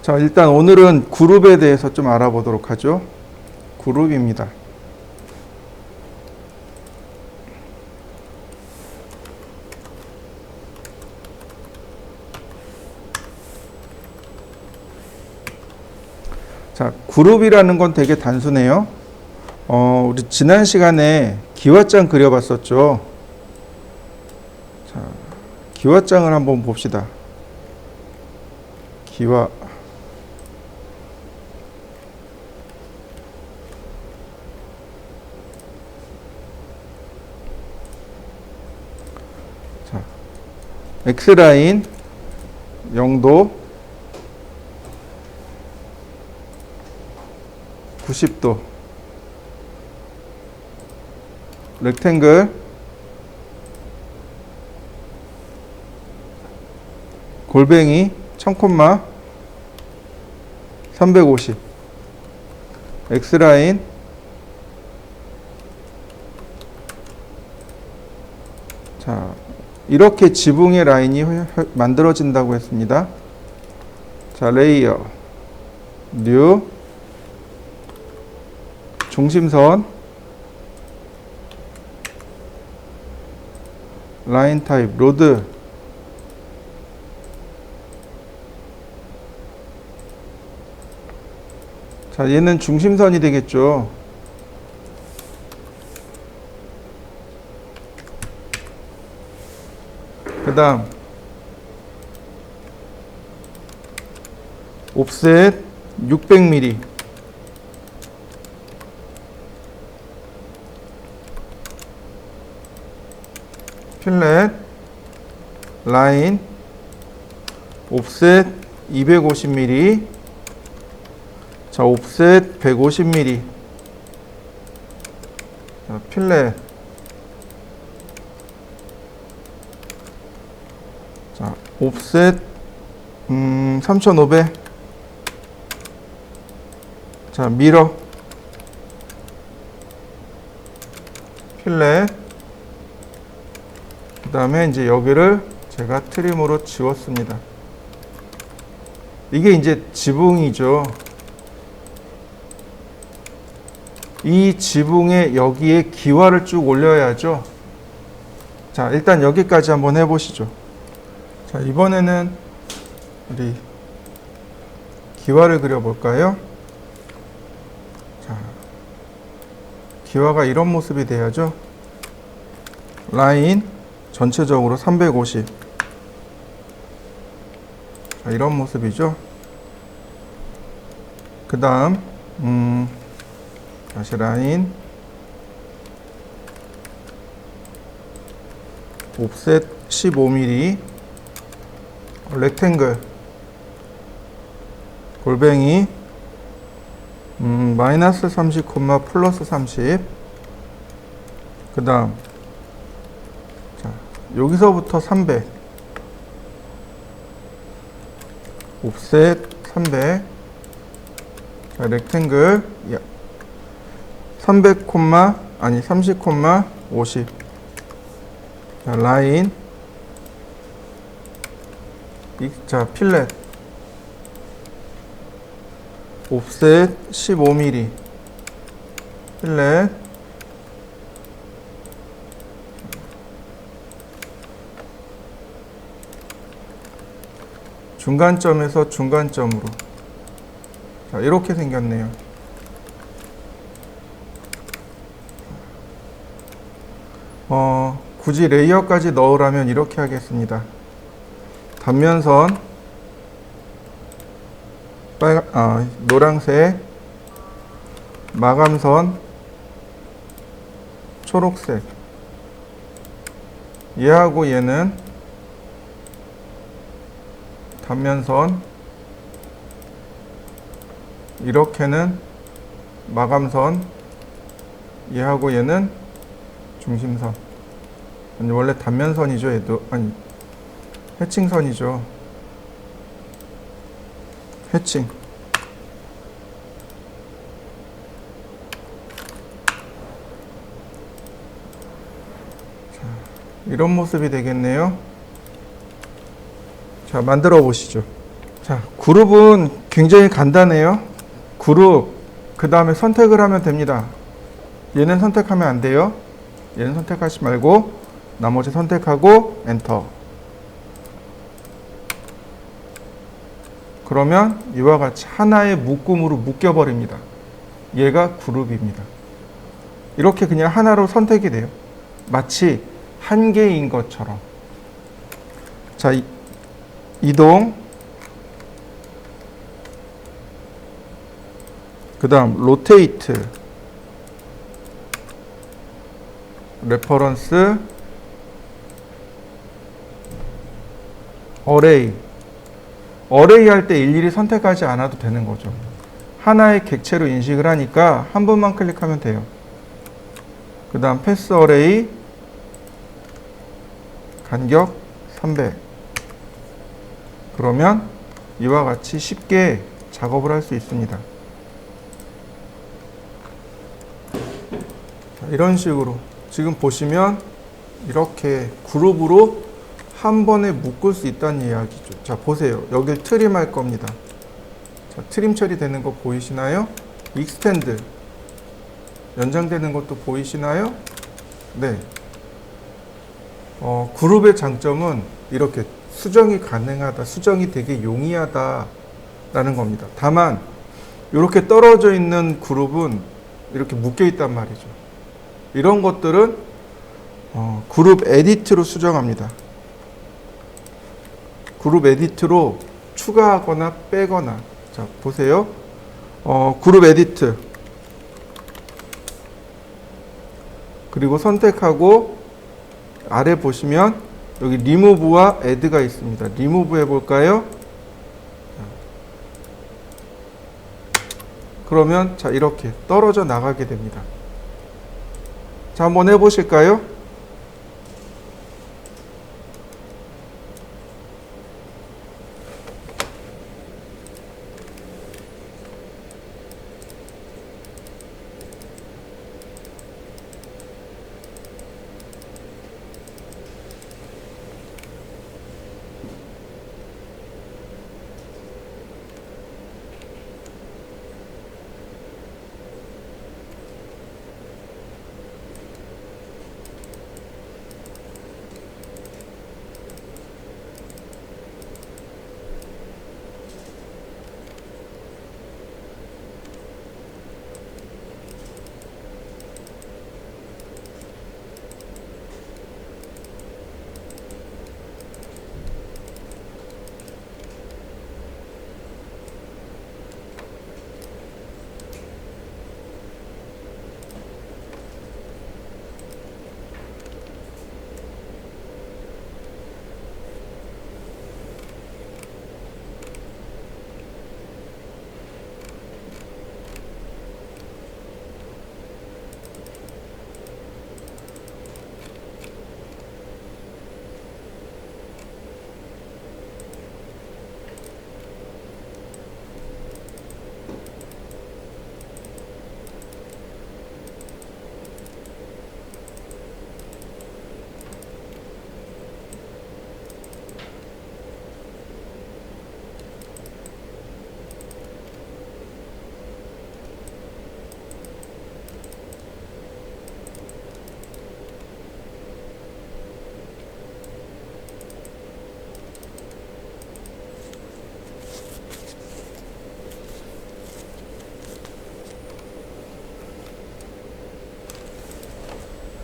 자, 일단 오늘은 그룹에 대해서 좀 알아보도록 하죠. 그룹입니다. 자, 그룹이라는 건 되게 단순해요. 우리 지난 시간에 기와장 그려봤었죠. 자, 기와장을 한번 봅시다. 기와. 자, X라인 0도 90도 렉탱글 골뱅이 1000콤마 350 X라인 자, 이렇게 지붕의 라인이 만들어진다고 했습니다. 자, 레이어 뉴 중심선 라인 타입 로드 자, 얘는 중심선이 되겠죠. 그 다음 옵셋 600mm 필렛 라인 옵셋 250mm 자, 옵셋 150mm 자, 필렛 자, 옵셋 3500 자, 미러 필렛 그 다음에 이제 여기를 제가 트림으로 지웠습니다. 이게 이제 지붕이죠. 이 지붕에 여기에 기와를 쭉 올려야죠. 자, 일단 여기까지 한번 해보시죠. 자, 이번에는 우리 기와를 그려볼까요? 자, 기와가 이런 모습이 돼야죠. 라인 전체적으로 350 자, 이런 모습이죠. 그 다음 다시 라인 옵셋 15mm 렉탱글 골뱅이 마이너스 30, 플러스 30 그 다음 자, 여기서부터 300 옵셋 300 자, 렉탱글 300, 아니 30, 50 자, 라인 자, 필렛 옵셋 15mm 필렛 중간점에서 중간점으로 자, 이렇게 생겼네요. 굳이 레이어까지 넣으라면 이렇게 하겠습니다. 단면선 노란색 마감선 초록색 얘하고 얘는 단면선 이렇게는 마감선 얘하고 얘는 중심선 아니, 원래 단면선이죠. 얘도 아니 해칭선이죠. 해칭 자, 이런 모습이 되겠네요. 자, 만들어 보시죠. 자, 그룹은 굉장히 간단해요. 그룹, 그 다음에 선택을 하면 됩니다. 얘는 선택하면 안 돼요. 얘는 선택하지 말고 나머지 선택하고 엔터. 그러면 이와 같이 하나의 묶음으로 묶여버립니다. 얘가 그룹입니다. 이렇게 그냥 하나로 선택이 돼요. 마치 한 개인 것처럼. 자, 이동. 그 다음 로테이트. 레퍼런스. 어레이. 어레이 할 때 일일이 선택하지 않아도 되는 거죠. 하나의 객체로 인식을 하니까 한 번만 클릭하면 돼요. 그 다음 패스 어레이. 간격 300. 그러면 이와 같이 쉽게 작업을 할 수 있습니다. 자, 이런 식으로 지금 보시면 이렇게 그룹으로 한 번에 묶을 수 있다는 이야기죠. 자, 보세요. 여길 트림 할 겁니다. 자, 트림 처리되는 거 보이시나요? 익스텐드 연장되는 것도 보이시나요? 네. 그룹의 장점은 이렇게 수정이 가능하다, 수정이 되게 용이하다라는 겁니다. 다만 이렇게 떨어져 있는 그룹은 이렇게 묶여 있단 말이죠. 이런 것들은 그룹 에디트로 수정합니다. 그룹 에디트로 추가하거나 빼거나. 자, 보세요. 그룹 에디트. 그리고 선택하고 아래 보시면 여기 리무브와 애드가 있습니다. 리무브 해볼까요? 그러면 자, 이렇게 떨어져 나가게 됩니다. 자, 한번 해보실까요?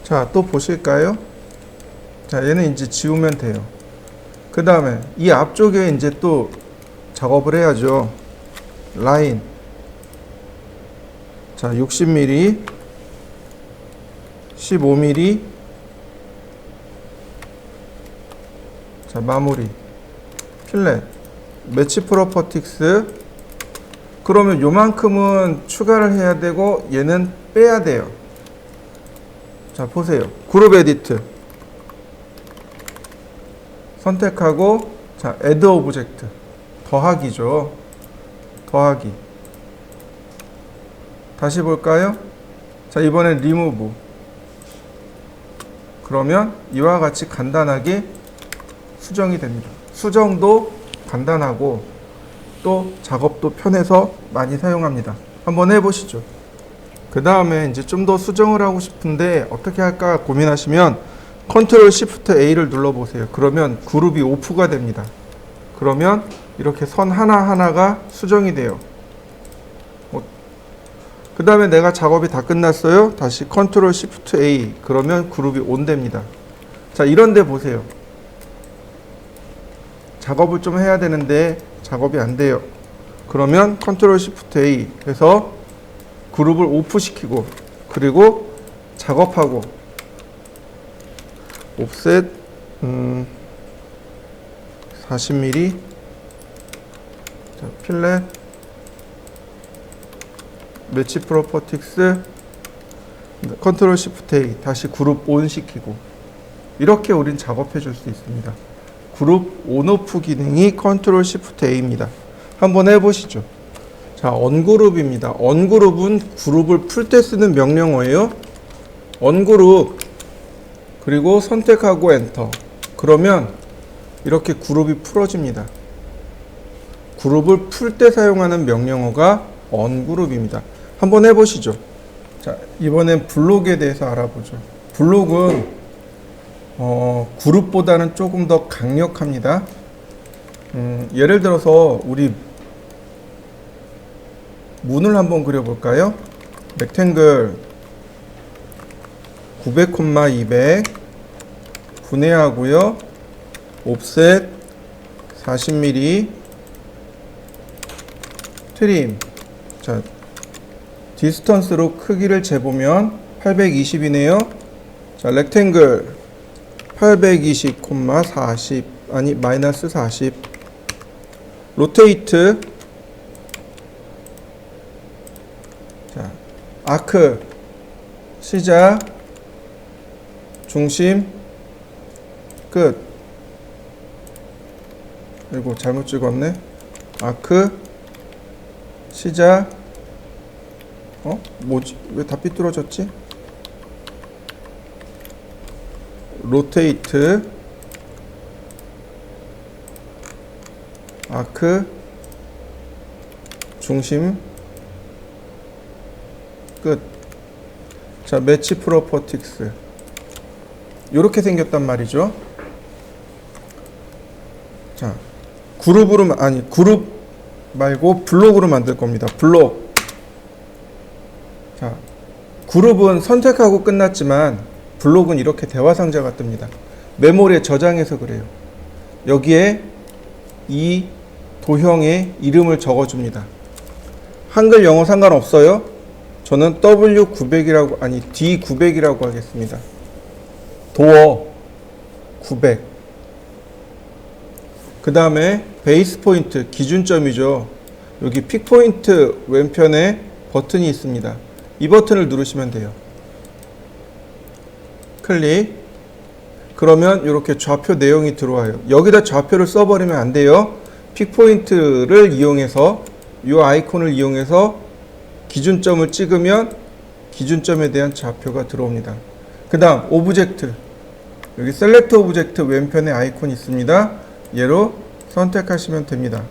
자, 또 보실까요? 자, 얘는 이제 지우면 돼요. 그 다음에 이 앞쪽에 이제 또 작업을 해야죠. 라인. 자, 60mm, 15mm. 자, 마무리. 필렛. 매치 프로퍼틱스. 그러면 요만큼은 추가를 해야 되고 얘는 빼야 돼요. 자, 보세요. 그룹 에디트 선택하고, 자, 애드 오브젝트 더하기죠. 더하기. 다시 볼까요? 자, 이번엔 리무브. 그러면 이와 같이 간단하게 수정이 됩니다. 수정도 간단하고 또 작업도 편해서 많이 사용합니다. 한번 해보시죠. 그 다음에 이제 좀 더 수정을 하고 싶은데 어떻게 할까 고민하시면 컨트롤 시프트 A를 눌러보세요. 그러면 그룹이 오프가 됩니다. 그러면 이렇게 선 하나하나가 수정이 돼요. 그 다음에 내가 작업이 다 끝났어요. 다시 컨트롤 시프트 A 그러면 그룹이 온 됩니다. 자, 이런 데 보세요. 작업을 좀 해야 되는데 작업이 안 돼요. 그러면 컨트롤 시프트 A 해서 그룹을 오프 시키고 그리고 작업하고 옵셋 40mm 자, 필렛 매치 프로퍼틱스 컨트롤 시프트 A 다시 그룹 온 시키고 이렇게 우린 작업해 줄 수 있습니다. 그룹 온오프 기능이 컨트롤 시프트 A입니다. 한번 해보시죠. 자, 언그룹입니다. 언그룹은 그룹을 풀 때 쓰는 명령어예요. 언그룹 그리고 선택하고 엔터 그러면 이렇게 그룹이 풀어집니다. 그룹을 풀 때 사용하는 명령어가 언그룹입니다. 한번 해보시죠. 자, 이번엔 블록에 대해서 알아보죠. 블록은 그룹보다는 조금 더 강력합니다. 예를 들어서 우리 문을 한번 그려볼까요? 렉탱글 900,200 분해하고요. 옵셋 40mm 트림 자 디스턴스로 크기를 재보면 820이네요. 자, 렉탱글 820,40 아니 마이너스 40 로테이트 자 아크 시작 중심 끝 그리고 잘못 찍었네. 아크 시작 뭐지? 왜 다 삐뚤어졌지? 로테이트 아크 중심 끝. 자, 매치 프로퍼틱스 요렇게 생겼단 말이죠. 자, 그룹으로 아니 그룹 말고 블록으로 만들 겁니다. 블록. 자, 그룹은 선택하고 끝났지만 블록은 이렇게 대화 상자가 뜹니다. 메모리에 저장해서 그래요. 여기에 이 도형의 이름을 적어줍니다. 한글 영어 상관없어요. 저는 W900이라고 아니 D900이라고 하겠습니다. 도어 900. 그 다음에 베이스 포인트 기준점이죠. 여기 픽 포인트 왼편에 버튼이 있습니다. 이 버튼을 누르시면 돼요. 클릭. 그러면 이렇게 좌표 내용이 들어와요. 여기다 좌표를 써버리면 안 돼요. 픽 포인트를 이용해서 이 아이콘을 이용해서 기준점을 찍으면 기준점에 대한 좌표가 들어옵니다. 그 다음 오브젝트 여기 셀렉트 오브젝트 왼편에 아이콘이 있습니다. 얘로 선택하시면 됩니다.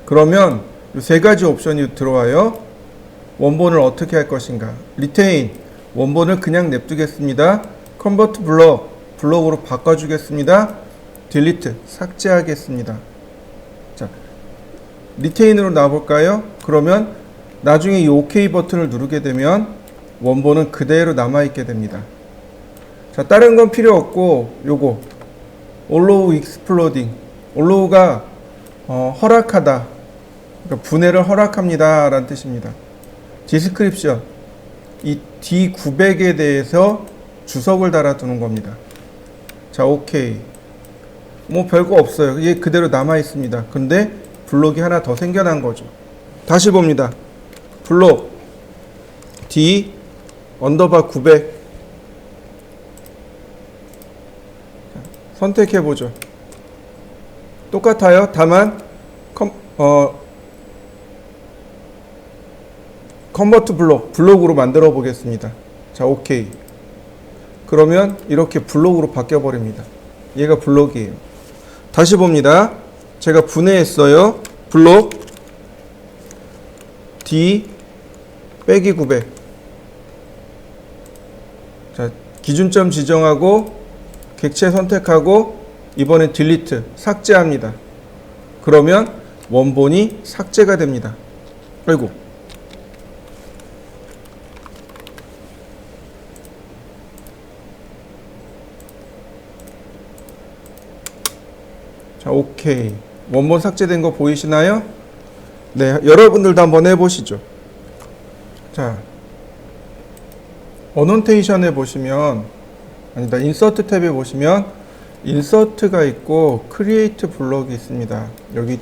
그러면 이 세 가지 옵션이 들어와요. 원본을 어떻게 할 것인가. 리테인 원본을 그냥 냅두겠습니다. 컨버트 블록으로 바꿔주겠습니다. 딜리트 삭제하겠습니다. 자, 리테인으로 나와볼까요? 그러면 나중에 이 OK 버튼을 누르게 되면 원본은 그대로 남아있게 됩니다. 자, 다른 건 필요 없고 요거 Allow Exploding Allow가 허락하다 그러니까 분해를 허락합니다 라는 뜻입니다. 디스크립션 이 D900에 대해서 주석을 달아두는 겁니다. 자, OK 뭐 별거 없어요. 이게 그대로 남아있습니다. 근데 블록이 하나 더 생겨난 거죠. 다시 봅니다. 블록 D 언더바 900 선택해보죠. 똑같아요. 다만 컨버트 블록으로 만들어 보겠습니다. 자, OK. 그러면 이렇게 블록으로 바뀌어 버립니다. 얘가 블록이에요. 다시 봅니다. 제가 분해했어요. 블록 D 빼기 900. 자, 기준점 지정하고 객체 선택하고 이번엔 딜리트 삭제합니다. 그러면 원본이 삭제가 됩니다. 아이고. 자, 오케이. 원본 삭제된 거 보이시나요? 네, 여러분들도 한번 해보시죠. 자, 어노테이션에 보시면, 아니다, 인서트 탭에 보시면 인서트가 있고 크리에이트 블럭이 있습니다. 여기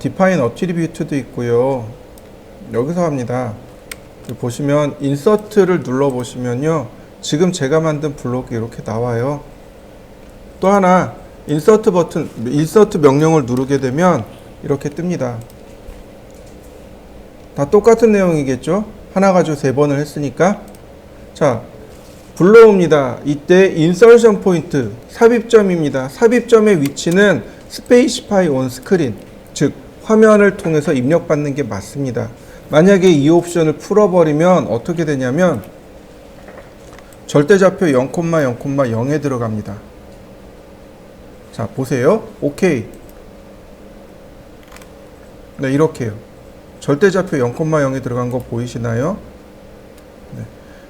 define attribute도 있고요. 여기서 합니다. 보시면 인서트를 눌러 보시면요, 지금 제가 만든 블록이 이렇게 나와요. 또 하나 인서트 버튼, 인서트 명령을 누르게 되면 이렇게 뜹니다. 다 똑같은 내용이겠죠? 하나 가지고 3번을 했으니까. 자, 불러옵니다. 이때 인서션 포인트, 삽입점입니다. 삽입점의 위치는 스페이시파이 온 스크린, 즉 화면을 통해서 입력받는 게 맞습니다. 만약에 이 옵션을 풀어버리면 어떻게 되냐면 절대좌표 0,0,0에 들어갑니다. 자, 보세요. 오케이. 네, 이렇게요. 절대좌표 0,0에 들어간 거 보이시나요? 네.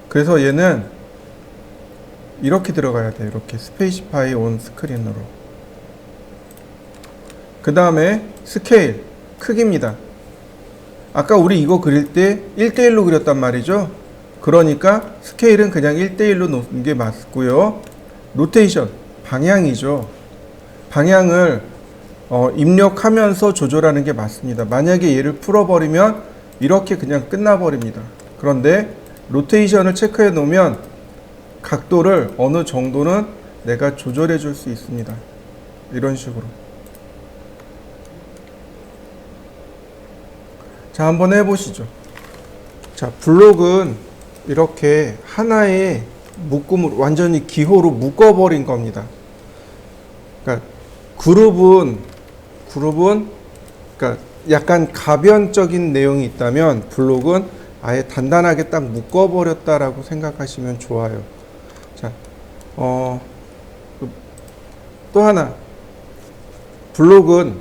그래서 얘는 이렇게 들어가야 돼요. 이렇게 스페이시파이 온 스크린으로. 그 다음에 스케일, 크기입니다. 아까 우리 이거 그릴 때 1:1로 그렸단 말이죠. 그러니까 스케일은 그냥 1:1로 놓는 게 맞고요. 로테이션, 방향이죠. 방향을 입력하면서 조절하는 게 맞습니다. 만약에 얘를 풀어버리면 이렇게 그냥 끝나버립니다. 그런데 로테이션을 체크해 놓으면 각도를 어느 정도는 내가 조절해 줄 수 있습니다. 이런 식으로. 자, 한번 해보시죠. 자, 블록은 이렇게 하나의 묶음으로 완전히 기호로 묶어버린 겁니다. 그러니까 그룹은 그러니까 약간 가변적인 내용이 있다면 블록은 아예 단단하게 딱 묶어버렸다라고 생각하시면 좋아요. 자, 또 하나, 블록은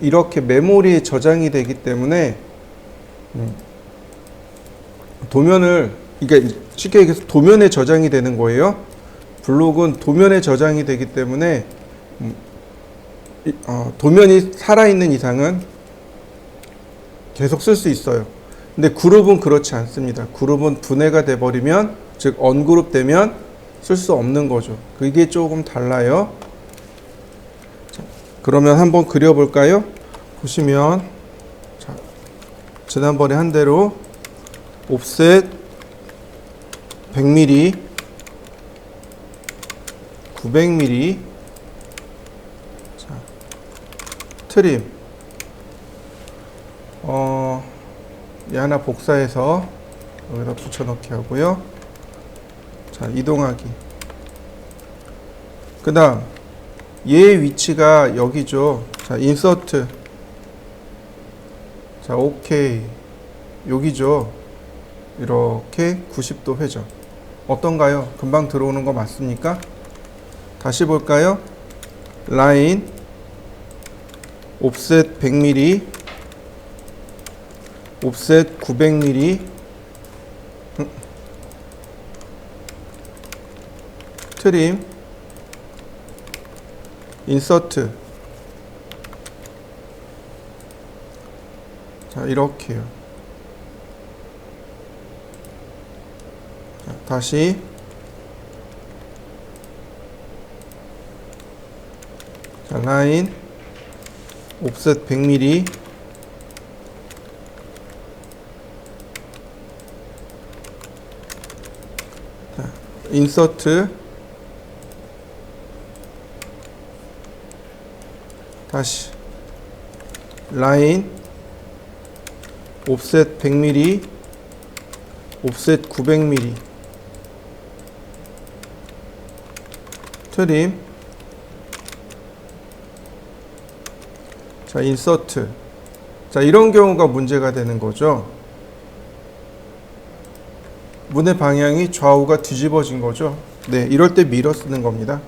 이렇게 메모리에 저장이 되기 때문에 도면을, 그러니까 쉽게 얘기해서 도면에 저장이 되는 거예요. 블록은 도면에 저장이 되기 때문에 도면이 살아있는 이상은 계속 쓸 수 있어요. 근데 그룹은 그렇지 않습니다. 그룹은 분해가 돼버리면, 즉 언그룹 되면 쓸 수 없는 거죠. 그게 조금 달라요. 자, 그러면 한번 그려볼까요? 보시면, 자, 지난번에 한 대로 옵셋 100mm, 900mm, 자, 트림, 얘 하나 복사해서 여기다 붙여넣기 하고요. 자, 이동하기. 그 다음 얘의 위치가 여기죠. 자, 인서트. 자, 오케이. 여기죠. 이렇게 90도 회전. 어떤가요? 금방 들어오는 거 맞습니까? 다시 볼까요? 라인, 옵셋 100mm, 옵셋 900mm, 트림, 인서트. 자, 이렇게요. 자, 다시 자, 라인, 옵셋 100mm, 자, 인서트, 다시 라인, 옵셋 100mm, 옵셋 900mm, 트림. 자, 자, 인서트. 자, 이런 경우가 문제가 되는 거죠. 문의 방향이 좌우가 뒤집어진 거죠. 네, 이럴 때 미러 쓰는 겁니다.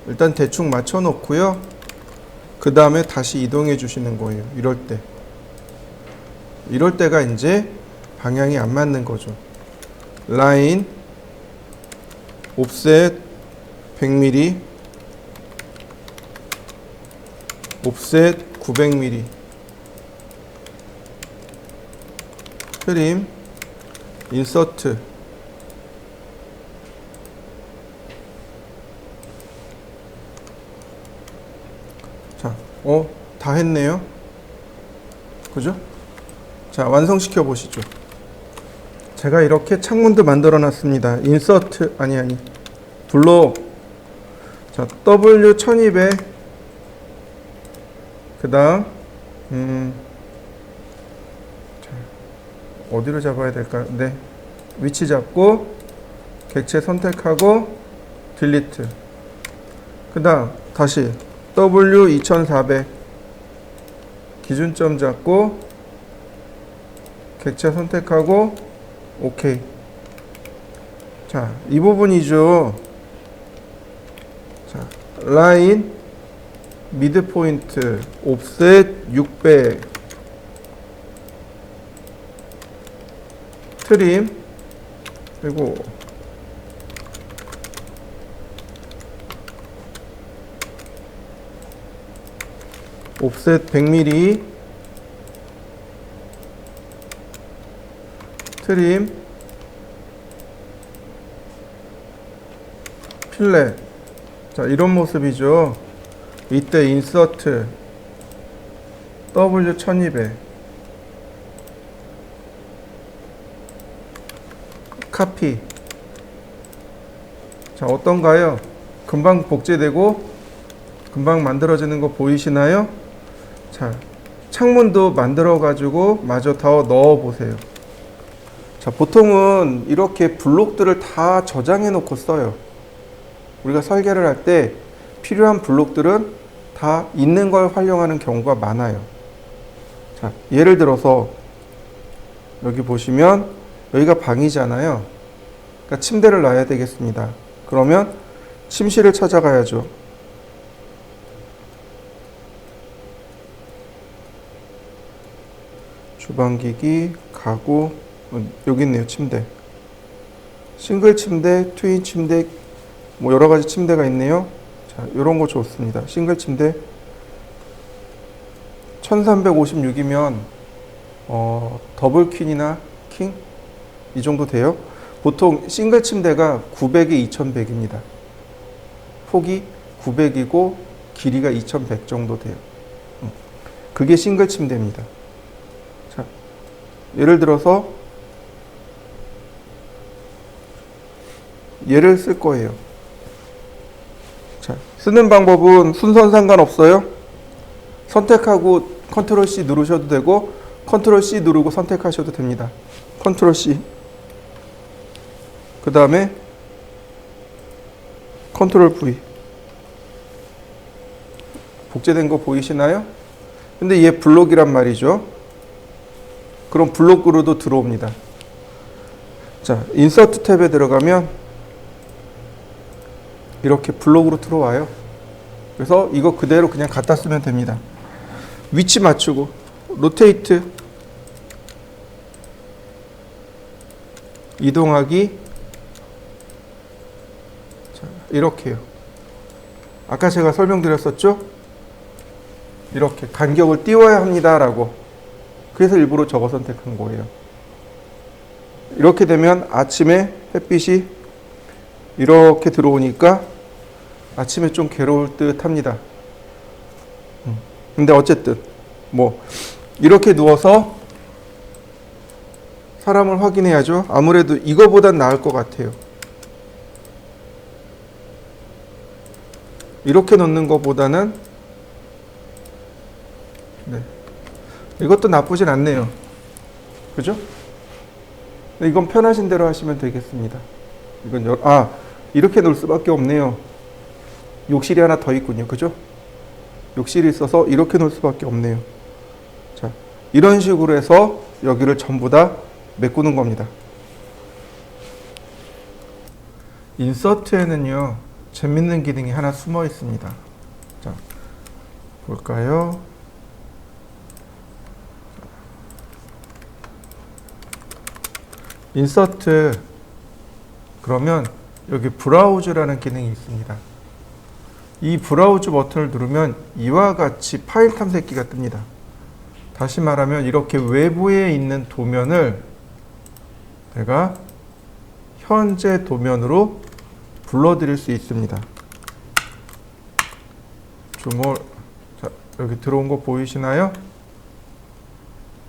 일단 대충 맞춰 놓고요. 그 다음에 다시 이동해 주시는 거예요. 이럴 때가 이제 방향이 안 맞는 거죠. 라인, 옵셋 100mm, 옵셋 900mm, 트림, 인서트. 자, 다 했네요. 그죠? 자, 완성시켜 보시죠. 제가 이렇게 창문도 만들어 놨습니다. 인서트, 아니, 블록. 자, W1200. 그 다음, 어디로 잡아야 될까요? 네. 위치 잡고, 객체 선택하고, 딜리트. 그 다음, 다시, W2400. 기준점 잡고, 객체 선택하고, 오케이. 자, 이 부분이죠. 자, 라인, 미드 포인트, 옵셋 600, 트림, 그리고 옵셋 100mm, 트림, 필렛. 자, 이런 모습이죠. 이때 인서트 W1200, 카피. 자, 어떤가요? 금방 복제되고 금방 만들어지는 거 보이시나요? 자, 창문도 만들어 가지고 마저 더 넣어 보세요. 자, 보통은 이렇게 블록들을 다 저장해 놓고 써요. 우리가 설계를 할 때 필요한 블록들은 다 있는 걸 활용하는 경우가 많아요. 자, 예를 들어서 여기 보시면 여기가 방이잖아요. 그러니까 침대를 놔야 되겠습니다. 그러면 침실을 찾아가야죠. 주방기기, 가구, 여기 있네요. 침대. 싱글 침대, 트윈 침대, 뭐 여러 가지 침대가 있네요. 자, 이런 거 좋습니다. 싱글 침대 1356이면 더블 퀸이나 킹 이 정도 돼요. 보통 싱글 침대가 900에 2100입니다. 폭이 900이고 길이가 2100 정도 돼요. 그게 싱글 침대입니다. 자, 예를 들어서 얘를 쓸 거예요. 자, 쓰는 방법은 순서는 상관없어요. 선택하고 컨트롤 C 누르셔도 되고 컨트롤 C 누르고 선택하셔도 됩니다. 컨트롤 C. 그 다음에 컨트롤 V. 복제된 거 보이시나요? 근데 얘 블록이란 말이죠. 그럼 블록으로도 들어옵니다. 자, 인서트 탭에 들어가면 이렇게 블록으로 들어와요. 그래서 이거 그대로 그냥 갖다 쓰면 됩니다. 위치 맞추고 로테이트, 이동하기. 자, 이렇게요. 아까 제가 설명드렸었죠? 이렇게 간격을 띄워야 합니다 라고. 그래서 일부러 저거 선택한 거예요. 이렇게 되면 아침에 햇빛이 이렇게 들어오니까 아침에 좀 괴로울 듯 합니다. 근데 어쨌든 뭐 이렇게 누워서 사람을 확인해야죠. 아무래도 이거보단 나을 것 같아요. 이렇게 놓는 것보다는 네. 이것도 나쁘진 않네요. 그죠? 이건 편하신 대로 하시면 되겠습니다. 이건 이렇게 놓을 수밖에 없네요. 욕실이 하나 더 있군요. 그죠? 욕실이 있어서 이렇게 놓을 수밖에 없네요. 자, 이런 식으로 해서 여기를 전부 다 메꾸는 겁니다. 인서트에는요, 재밌는 기능이 하나 숨어 있습니다. 자, 볼까요? 인서트, 그러면 여기 브라우즈라는 기능이 있습니다. 이 브라우즈 버튼을 누르면 이와 같이 파일 탐색기가 뜹니다. 다시 말하면 이렇게 외부에 있는 도면을 내가 현재 도면으로 불러들일 수 있습니다. 주몰, 자, 여기 들어온 거 보이시나요?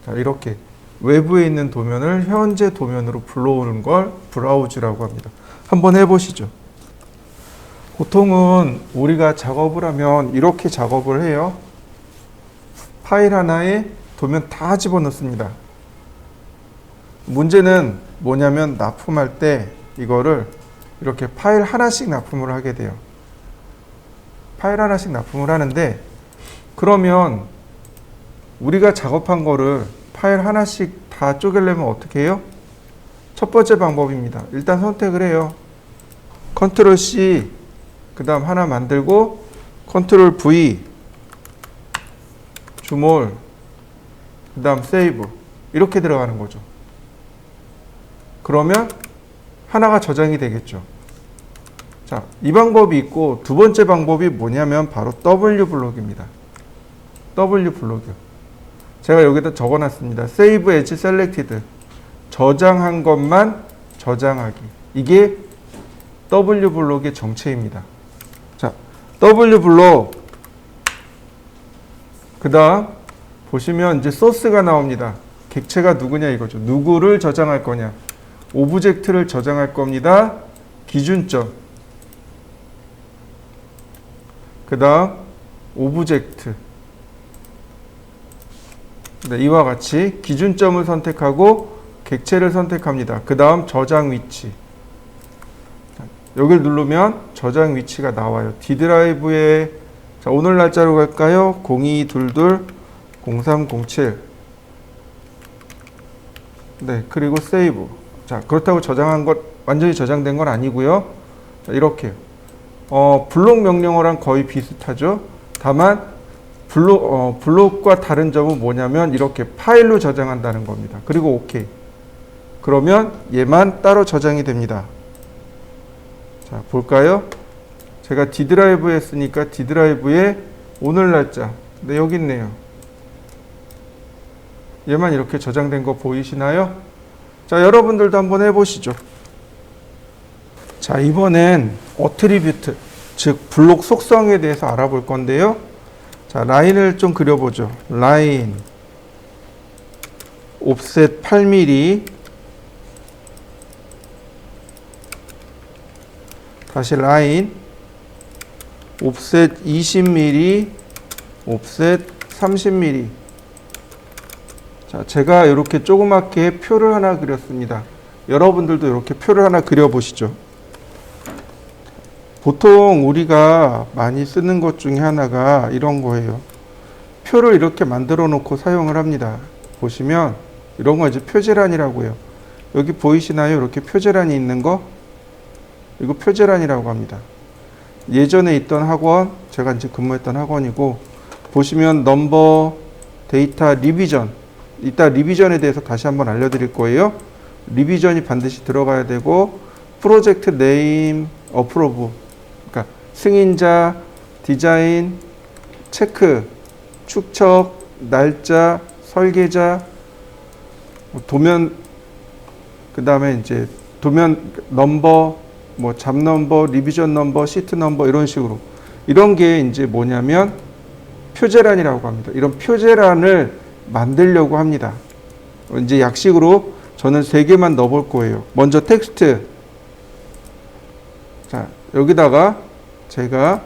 자, 이렇게 외부에 있는 도면을 현재 도면으로 불러오는 걸 브라우즈라고 합니다. 한번 해보시죠. 보통은 우리가 작업을 하면 이렇게 작업을 해요. 파일 하나에 도면 다 집어넣습니다. 문제는 뭐냐면 납품할 때 이거를 이렇게 파일 하나씩 납품을 하게 돼요. 파일 하나씩 납품을 하는데, 그러면 우리가 작업한 거를 파일 하나씩 다 쪼개려면 어떻게 해요? 첫 번째 방법입니다. 일단 선택을 해요. 컨트롤 C, 그 다음 하나 만들고 컨트롤 V, 주몰, 그 다음 세이브, 이렇게 들어가는 거죠. 그러면 하나가 저장이 되겠죠. 자, 이 방법이 있고, 두 번째 방법이 뭐냐면 바로 W 블록입니다. W 블록이요. 제가 여기다 적어놨습니다. Save as Selected. 저장한 것만 저장하기. 이게 W 블록의 정체입니다. 자, W 블록. 그 다음 보시면 이제 소스가 나옵니다. 객체가 누구냐 이거죠. 누구를 저장할 거냐. 오브젝트를 저장할 겁니다. 기준점. 그 다음 오브젝트. 네, 이와 같이 기준점을 선택하고 객체를 선택합니다. 그 다음 저장 위치. 여기를 누르면 저장 위치가 나와요. D 드라이브에, 자, 오늘 날짜로 갈까요? 0222-0307. 네, 그리고 세이브. 자, 그렇다고 저장한 것, 완전히 저장된 건 아니고요. 자, 이렇게. 블록 명령어랑 거의 비슷하죠. 다만 블록과 다른 점은 뭐냐면 이렇게 파일로 저장한다는 겁니다. 그리고 OK. 그러면 얘만 따로 저장이 됩니다. 자, 볼까요? 제가 D 드라이브에 했으니까 D 드라이브에 오늘 날짜. 네, 여기 있네요. 얘만 이렇게 저장된 거 보이시나요? 자, 여러분들도 한번 해보시죠. 자, 이번엔 어트리뷰트, 즉 블록 속성에 대해서 알아볼 건데요. 자, 라인을 좀 그려보죠. 라인 옵셋 8mm, 다시 라인 옵셋 20mm, 옵셋 30mm. 자, 제가 이렇게 조그맣게 표를 하나 그렸습니다. 여러분들도 이렇게 표를 하나 그려보시죠. 보통 우리가 많이 쓰는 것 중에 하나가 이런 거예요. 표를 이렇게 만들어 놓고 사용을 합니다. 보시면 이런 거 이제 표제란이라고 해요. 여기 보이시나요? 이렇게 표제란이 있는 거? 이거 표제란이라고 합니다. 예전에 있던 학원, 제가 이제 근무했던 학원이고, 보시면 넘버, 데이터, 리비전. 이따 리비전에 대해서 다시 한번 알려드릴 거예요. 리비전이 반드시 들어가야 되고, 프로젝트 네임, 어프로브. 그러니까 승인자, 디자인, 체크, 축척, 날짜, 설계자, 도면, 그 다음에 이제 도면 넘버, 뭐 잡 넘버, 리비전 넘버, 시트 넘버, 이런 식으로. 이런 게 이제 뭐냐면 표제란이라고 합니다. 이런 표제란을 만들려고 합니다. 이제 약식으로 저는 3개만 넣어볼 거예요. 먼저 텍스트. 자, 여기다가 제가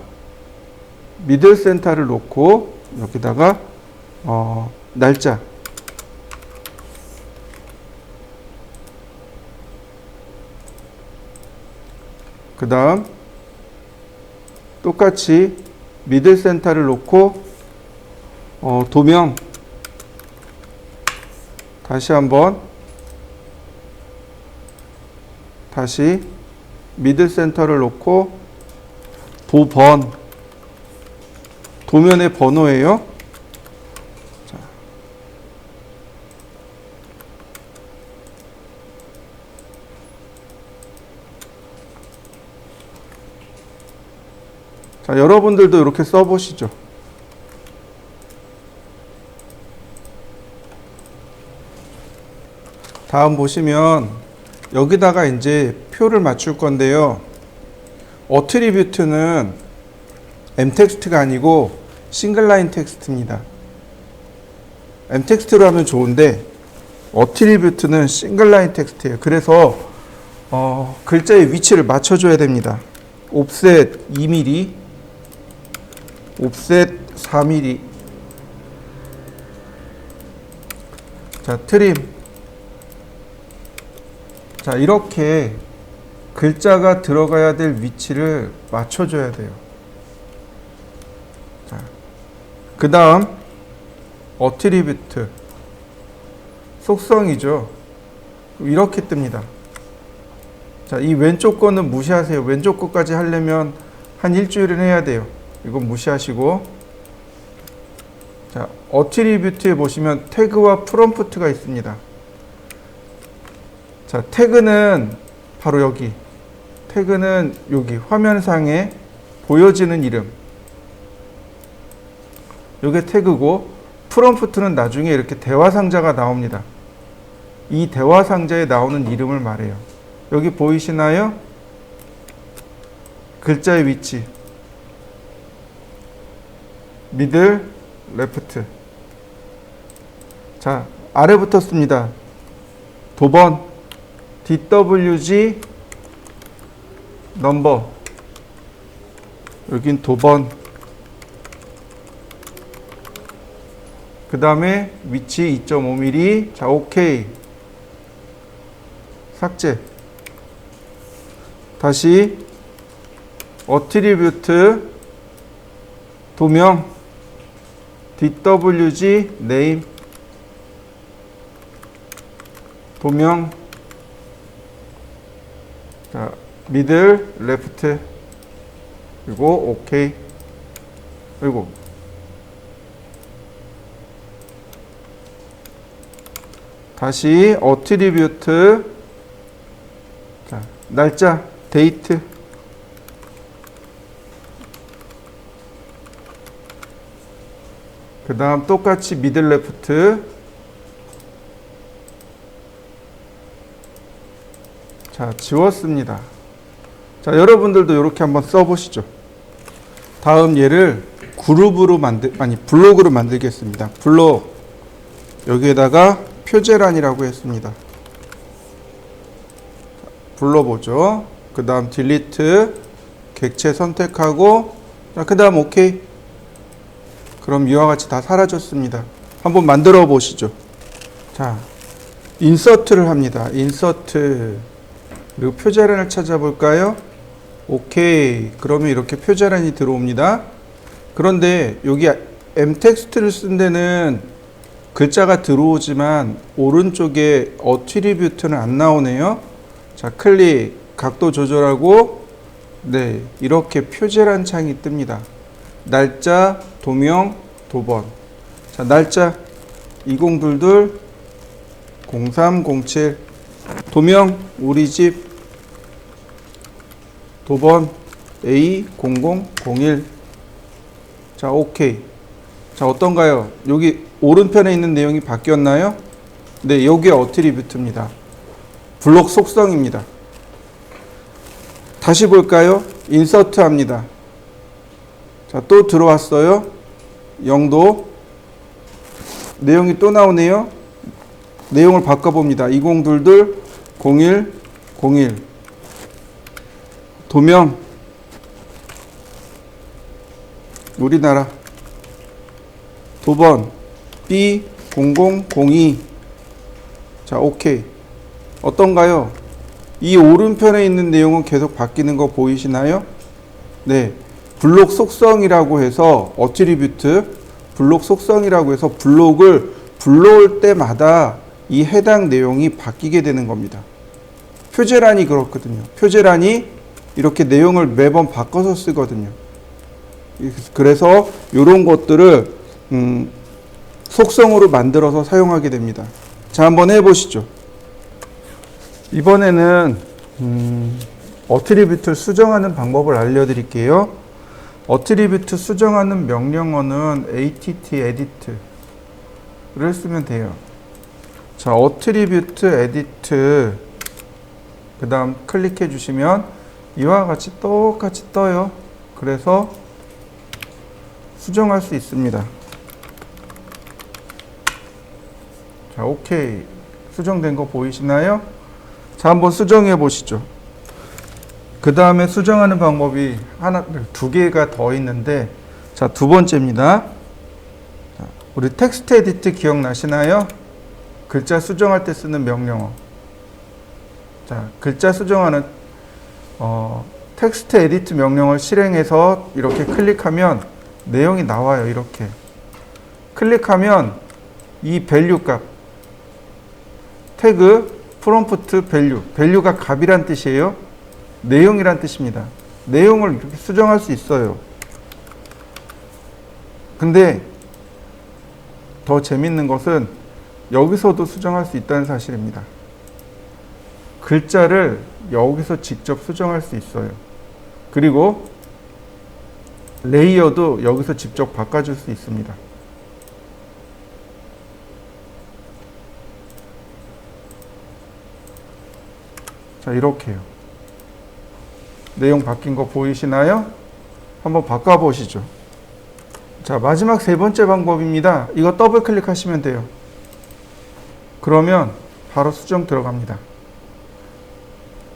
미들 센터를 놓고 여기다가 날짜. 그 다음 똑같이 미들 센터를 놓고 도명 다시 한번 다시 미들 센터를 놓고 도번 도면의 번호예요. 자, 여러분들도 이렇게 써보시죠. 다음 보시면 여기다가 이제 표를 맞출 건데요. 어트리뷰트는 m텍스트가 아니고 싱글라인 텍스트입니다. m텍스트로 하면 좋은데 어트리뷰트는 싱글라인 텍스트예요. 그래서 글자의 위치를 맞춰줘야 됩니다. 옵셋 2mm, 옵셋 4mm. 자, 트림. 자, 이렇게 글자가 들어가야 될 위치를 맞춰줘야 돼요. 자, 그 다음 어트리뷰트 속성이죠. 이렇게 뜹니다. 자, 이 왼쪽 거는 무시하세요. 왼쪽 거까지 하려면 한 일주일은 해야 돼요. 이건 무시하시고, 자, 어트리뷰트에 보시면 태그와 프롬프트가 있습니다. 자, 태그는 바로 여기. 태그는 여기 화면상에 보여지는 이름. 이게 태그고, 프롬프트는 나중에 이렇게 대화 상자가 나옵니다. 이 대화 상자에 나오는 이름을 말해요. 여기 보이시나요? 글자의 위치. 미들, 레프트. 자, 아래부터 씁니다. 도번, DWG, 넘버. 여긴 도번. 그 다음에 위치 2.5mm. 자, 오케이. 삭제. 다시 어트리뷰트 도명 DWG 네임 도명. 자, 미들 레프트 그리고 오케이. 그리고 다시 어트리뷰트. 자, 날짜 데이트. 그 다음 똑같이 미들 레프트. 자, 지웠습니다. 자, 여러분들도 이렇게 한번 써보시죠. 다음 얘를 그룹으로 블록으로 만들겠습니다. 블록. 여기에다가 표제란이라고 했습니다. 불러보죠. 그 다음 딜리트, 객체 선택하고, 그 다음 오케이. 그럼 이와 같이 다 사라졌습니다. 한번 만들어 보시죠. 자, 인서트를 합니다. 인서트. 그리고 표제란을 찾아볼까요? 오케이. 그러면 이렇게 표제란이 들어옵니다. 그런데 여기 m텍스트를 쓴 데는 글자가 들어오지만 오른쪽에 어트리뷰트는 안 나오네요. 자, 클릭, 각도 조절하고, 네, 이렇게 표제란 창이 뜹니다. 날짜, 도명, 도번. 자, 날짜 2022 0307. 도명 우리 집. 도번 A0001. 자, 오케이. 자, 어떤가요? 여기 오른편에 있는 내용이 바뀌었나요? 네, 여기 어트리뷰트입니다. 블록 속성입니다. 다시 볼까요? 인서트 합니다. 자, 또 들어왔어요. 0도. 내용이 또 나오네요. 내용을 바꿔봅니다. 2022 01 01. 도명 우리나라. 도번 B0002. 자, 오케이. 어떤가요? 이 오른편에 있는 내용은 계속 바뀌는 거 보이시나요? 네. 블록 속성이라고 해서 어트리뷰트 블록 속성이라고 해서 블록을 불러올 때마다 이 해당 내용이 바뀌게 되는 겁니다. 표제란이 그렇거든요. 표제란이 이렇게 내용을 매번 바꿔서 쓰거든요. 그래서 이런 것들을 속성으로 만들어서 사용하게 됩니다. 자, 한번 해보시죠. 이번에는 어트리뷰트를 수정하는 방법을 알려드릴게요. 어트리뷰트 수정하는 명령어는 att edit를 쓰면 돼요. 자, 어트리뷰트 edit 그 다음 클릭해 주시면 이와 같이 똑같이 떠요. 그래서 수정할 수 있습니다. 자, 오케이. 수정된 거 보이시나요? 자, 한번 수정해 보시죠. 그 다음에 수정하는 방법이 두 개가 더 있는데, 자, 두 번째입니다. 자, 우리 텍스트 에디트 기억나시나요? 글자 수정할 때 쓰는 명령어. 자, 글자 수정하는 텍스트 에디트 명령을 실행해서 이렇게 클릭하면 내용이 나와요. 이렇게 클릭하면 이 밸류 값 태그 프롬프트 밸류가 값이란 뜻이에요. 내용이란 뜻입니다. 내용을 이렇게 수정할 수 있어요. 근데 더 재밌는 것은 여기서도 수정할 수 있다는 사실입니다. 글자를 여기서 직접 수정할 수 있어요. 그리고 레이어도 여기서 직접 바꿔줄 수 있습니다. 자, 이렇게요. 내용 바뀐 거 보이시나요? 한번 바꿔보시죠. 자, 마지막 세 번째 방법입니다. 이거 더블 클릭하시면 돼요. 그러면 바로 수정 들어갑니다.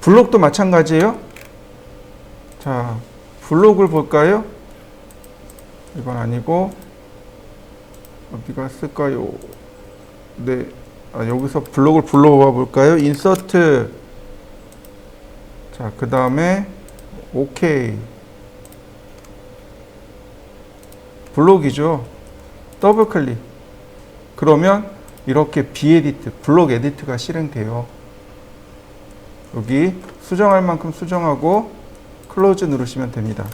블록도 마찬가지예요. 자, 블록을 볼까요? 이건 아니고 어디가 쓸까요? 네, 여기서 블록을 불러봐 볼까요? 인서트. 자, 그 다음에 오케이. 블록이죠. 더블 클릭. 그러면 이렇게 비에디트, 블록 에디트가 실행돼요. 여기 수정할 만큼 수정하고 클로즈 누르시면 됩니다.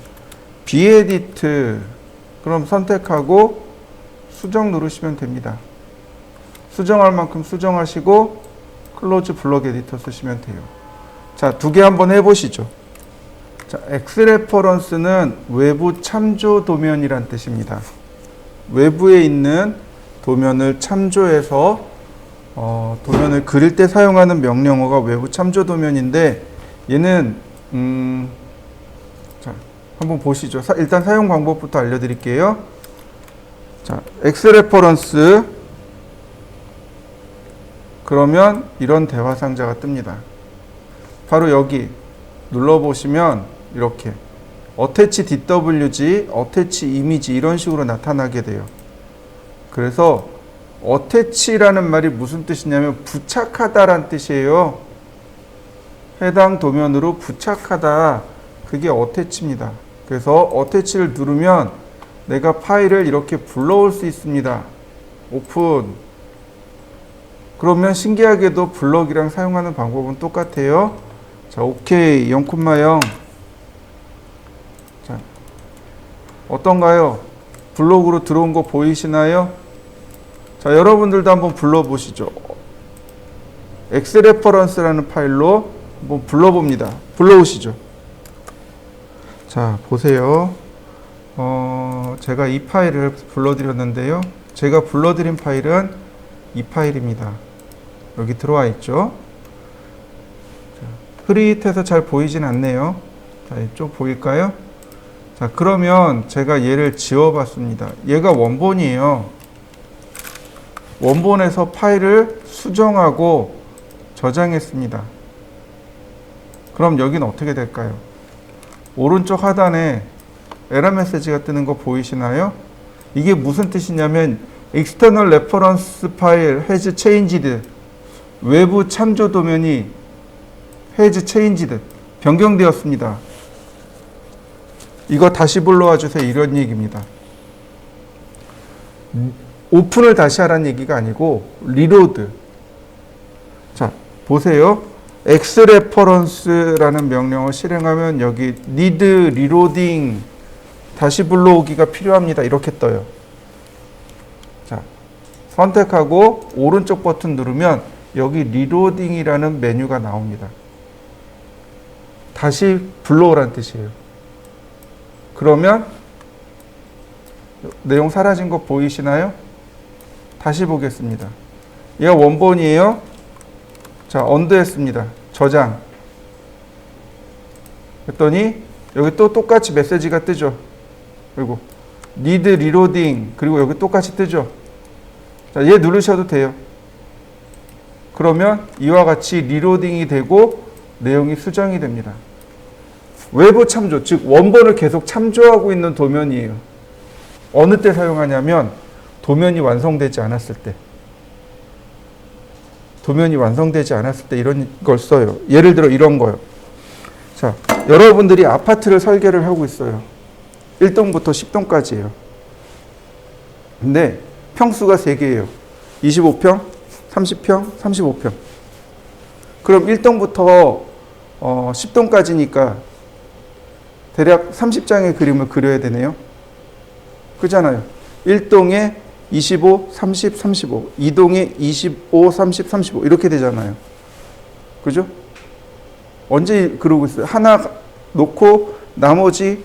비에디트 그럼 선택하고 수정 누르시면 됩니다. 수정할 만큼 수정하시고 클로즈 블록 에디터 쓰시면 돼요. 자, 두 개 한번 해보시죠. 자, 엑스레퍼런스는 외부 참조 도면이란 뜻입니다. 외부에 있는 도면을 참조해서 도면을 그릴 때 사용하는 명령어가 외부 참조 도면인데 얘는 자, 한번 보시죠. 일단 사용 방법부터 알려드릴게요. 자, 엑스레퍼런스 그러면 이런 대화 상자가 뜹니다. 바로 여기 눌러보시면 이렇게 어태치 DWG, 어태치 이미지 이런 식으로 나타나게 돼요. 그래서 어태치라는 말이 무슨 뜻이냐면 부착하다란 뜻이에요. 해당 도면으로 부착하다. 그게 어태치입니다. 그래서 어태치를 누르면 내가 파일을 이렇게 불러올 수 있습니다. 오픈. 그러면 신기하게도 블럭이랑 사용하는 방법은 똑같아요. 자, 오케이. 0,0. 자, 어떤가요? 블록으로 들어온 거 보이시나요? 자, 여러분들도 한번 불러보시죠. 엑스레퍼런스라는 파일로 한번 불러봅니다. 불러오시죠. 자, 보세요. 제가 이 파일을 불러드렸는데요. 제가 불러드린 파일은 이 파일입니다. 여기 들어와 있죠. 자, 흐릿해서 잘 보이진 않네요. 자, 이쪽 보일까요? 자, 그러면 제가 얘를 지워봤습니다. 얘가 원본이에요. 원본에서 파일을 수정하고 저장했습니다. 그럼 여기는 어떻게 될까요? 오른쪽 하단에 에러 메시지가 뜨는 거 보이시나요? 이게 무슨 뜻이냐면 external reference file has changed. 외부 참조 도면이 has changed. 변경되었습니다. 이거 다시 불러와 주세요. 이런 얘기입니다. 오픈을 다시 하라는 얘기가 아니고 리로드. 자, 보세요. xreference라는 명령을 실행하면 여기 need reloading 다시 불러오기가 필요합니다. 이렇게 떠요. 자, 선택하고 오른쪽 버튼 누르면 여기 리로딩이라는 메뉴가 나옵니다. 다시 불러오라는 뜻이에요. 그러면 내용 사라진 거 보이시나요? 다시 보겠습니다. 얘가 원본이에요. 자, 언더했습니다. 저장. 그랬더니 여기 또 똑같이 메시지가 뜨죠. 그리고 need reloading, 그리고 여기 똑같이 뜨죠. 자, 얘 누르셔도 돼요. 그러면 이와 같이 리로딩이 되고 내용이 수정이 됩니다. 외부 참조, 즉 원본을 계속 참조하고 있는 도면이에요. 어느 때 사용하냐면 도면이 완성되지 않았을 때. 도면이 완성되지 않았을 때 이런 걸 써요. 예를 들어 이런 거요. 자, 여러분들이 아파트를 설계를 하고 있어요. 1동부터 10동까지예요. 근데 평수가 3개예요. 25평, 30평, 35평. 그럼 1동부터 10동까지니까 대략 30장의 그림을 그려야 되네요. 그잖아요. 1동에 25, 30, 35. 2동에 25, 30, 35. 이렇게 되잖아요. 그죠? 언제 그러고 있어요? 하나 놓고 나머지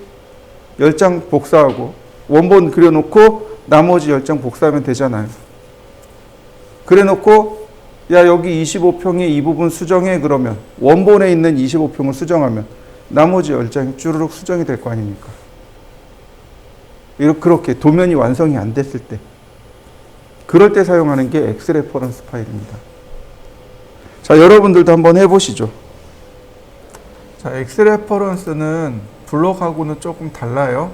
10장 복사하고 원본 그려놓고 나머지 10장 복사하면 되잖아요. 그래놓고 야 여기 25평의 이 부분 수정해 그러면 원본에 있는 25평을 수정하면 나머지 10장이 쭈르륵 수정이 될 거 아닙니까? 그렇게 도면이 완성이 안 됐을 때 그럴 때 사용하는 게 X레퍼런스 파일입니다. 자, 여러분들도 한번 해보시죠. 자, X레퍼런스는 블록하고는 조금 달라요.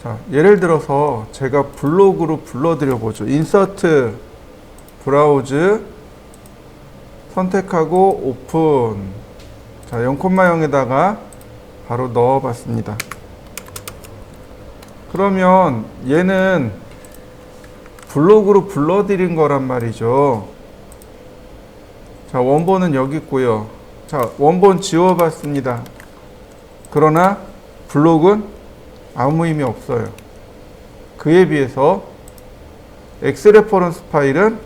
자, 예를 들어서 제가 블록으로 불러드려 보죠. 인서트, 브라우즈, 선택하고 오픈. 자, 0,0에다가 바로 넣어봤습니다. 그러면 얘는 블록으로 불러드린 거란 말이죠. 자, 원본은 여기 있고요. 자, 원본 지워봤습니다. 그러나 블록은 아무 의미 없어요. 그에 비해서 X레퍼런스 파일은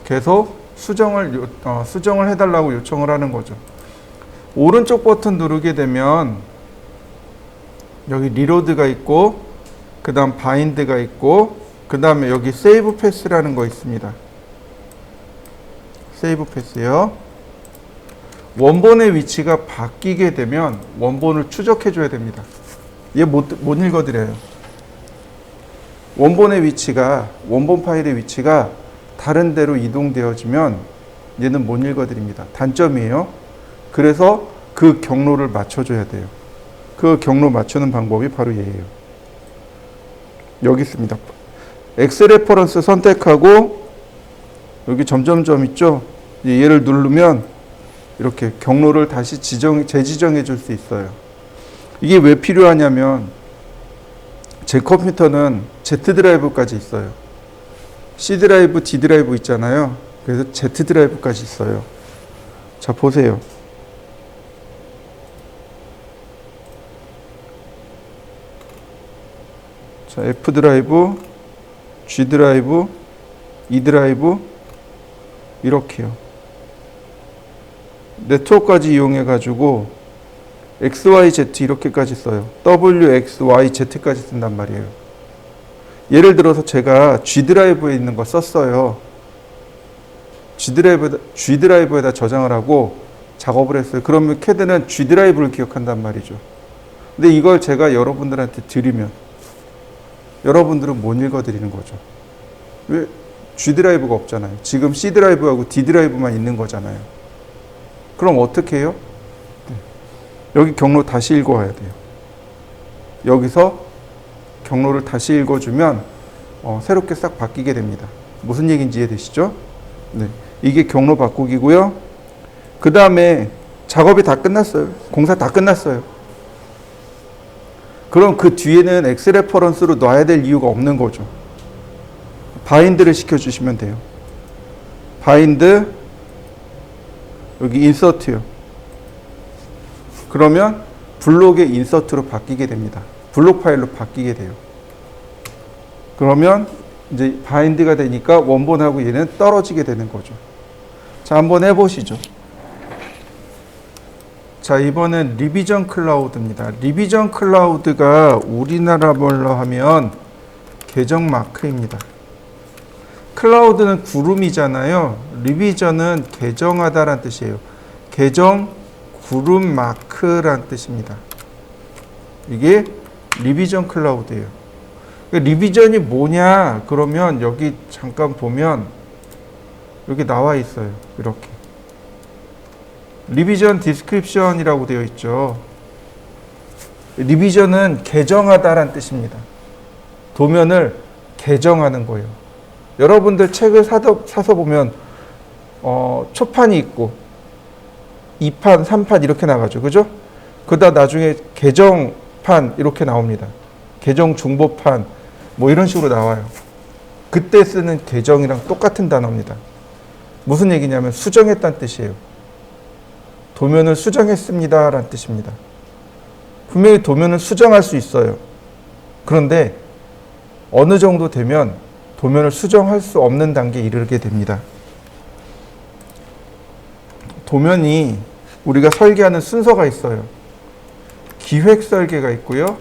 계속 수정을 해달라고 요청을 하는 거죠. 오른쪽 버튼 누르게 되면 여기 리로드가 있고 그 다음 바인드가 있고 그 다음에 여기 세이브 패스라는 거 있습니다. 세이브 패스요. 원본의 위치가 바뀌게 되면 원본을 추적해 줘야 됩니다. 얘 못 읽어드려요. 원본의 위치가, 원본 파일의 위치가 다른 데로 이동되어지면 얘는 못 읽어드립니다. 단점이에요. 그래서 그 경로를 맞춰줘야 돼요. 그 경로 맞추는 방법이 바로 얘예요. 여기 있습니다. X레퍼런스 선택하고 여기 점점점 있죠? 얘를 누르면 이렇게 경로를 다시 재지정해 줄 수 있어요. 이게 왜 필요하냐면 제 컴퓨터는 Z 드라이브까지 있어요. C 드라이브, D 드라이브 있잖아요. 그래서 Z 드라이브까지 있어요. 자, 보세요. 자, F 드라이브, G 드라이브, E 드라이브 이렇게요. 네트워크까지 이용해 가지고 XYZ 이렇게까지 써요. WXYZ까지 쓴단 말이에요. 예를 들어서 제가 G 드라이브에 있는 거 썼어요. G 드라이브에다 저장을 하고 작업을 했어요. 그러면 CAD는 G 드라이브를 기억한단 말이죠. 근데 이걸 제가 여러분들한테 드리면 여러분들은 못 읽어드리는 거죠. 왜? G 드라이브가 없잖아요. 지금 C 드라이브하고 D 드라이브만 있는 거잖아요. 그럼 어떻게 해요? 여기 경로 다시 읽어와야 돼요. 여기서 경로를 다시 읽어주면 새롭게 싹 바뀌게 됩니다. 무슨 얘기인지 이해되시죠? 네, 이게 경로 바꾸기고요. 그 다음에 작업이 다 끝났어요. 공사 다 끝났어요. 그럼 그 뒤에는 X 레퍼런스로 놔야 될 이유가 없는 거죠. 바인드를 시켜주시면 돼요. 바인드, 여기 인서트요. 그러면 블록의 인서트로 바뀌게 됩니다. 블록 파일로 바뀌게 돼요. 그러면 이제 바인드가 되니까 원본하고 얘는 떨어지게 되는 거죠. 자, 한번 해보시죠. 자, 이번엔 리비전 클라우드입니다. 리비전 클라우드가 우리나라 말로 하면 계정 마크입니다. 클라우드는 구름이잖아요. 리비전은 계정하다란 뜻이에요. 계정 구름 마크란 뜻입니다. 이게 리비전 클라우드예요. 리비전이 뭐냐? 그러면 여기 잠깐 보면 여기 나와 있어요. 이렇게. 리비전 디스크립션이라고 되어 있죠. 리비전은 개정하다란 뜻입니다. 도면을 개정하는 거예요. 여러분들 책을 사서 보면 초판이 있고 2판, 3판 이렇게 나가죠. 그죠? 그러다 나중에 개정판 이렇게 나옵니다. 개정 중보판 뭐 이런 식으로 나와요. 그때 쓰는 개정이랑 똑같은 단어입니다. 무슨 얘기냐면 수정했다는 뜻이에요. 도면을 수정했습니다 라는 뜻입니다. 분명히 도면을 수정할 수 있어요. 그런데 어느 정도 되면 도면을 수정할 수 없는 단계에 이르게 됩니다. 도면이 우리가 설계하는 순서가 있어요. 기획 설계가 있고요.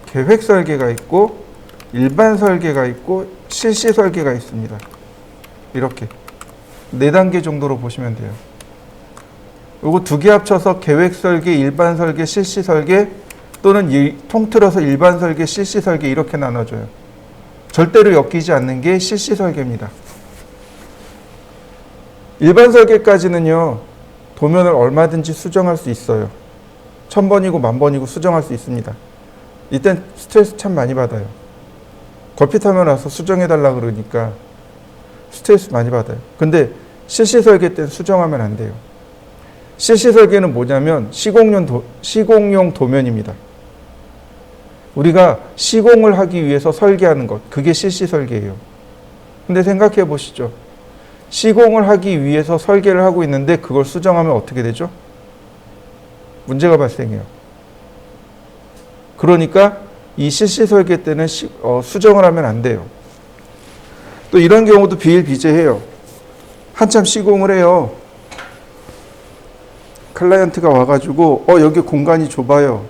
계획 설계가 있고 일반 설계가 있고 실시 설계가 있습니다. 이렇게 4단계 정도로 보시면 돼요. 요거 2개 합쳐서 계획 설계, 일반 설계, 실시 설계 또는 통틀어서 일반 설계, 실시 설계 이렇게 나눠져요. 절대로 엮이지 않는 게 실시 설계입니다. 일반 설계까지는요. 도면을 얼마든지 수정할 수 있어요. 1000번이고 10,000번이고 수정할 수 있습니다. 이땐 스트레스 참 많이 받아요. 걸핏하면 와서 수정해달라 그러니까 스트레스 많이 받아요. 근데 실시 설계 때는 수정하면 안 돼요. 실시 설계는 뭐냐면 시공용 도면입니다. 우리가 시공을 하기 위해서 설계하는 것, 그게 실시 설계예요. 근데 생각해 보시죠. 시공을 하기 위해서 설계를 하고 있는데 그걸 수정하면 어떻게 되죠? 문제가 발생해요. 그러니까 이 실시 설계 때는 수정을 하면 안 돼요. 또 이런 경우도 비일비재해요. 한참 시공을 해요. 클라이언트가 와가지고 여기 공간이 좁아요.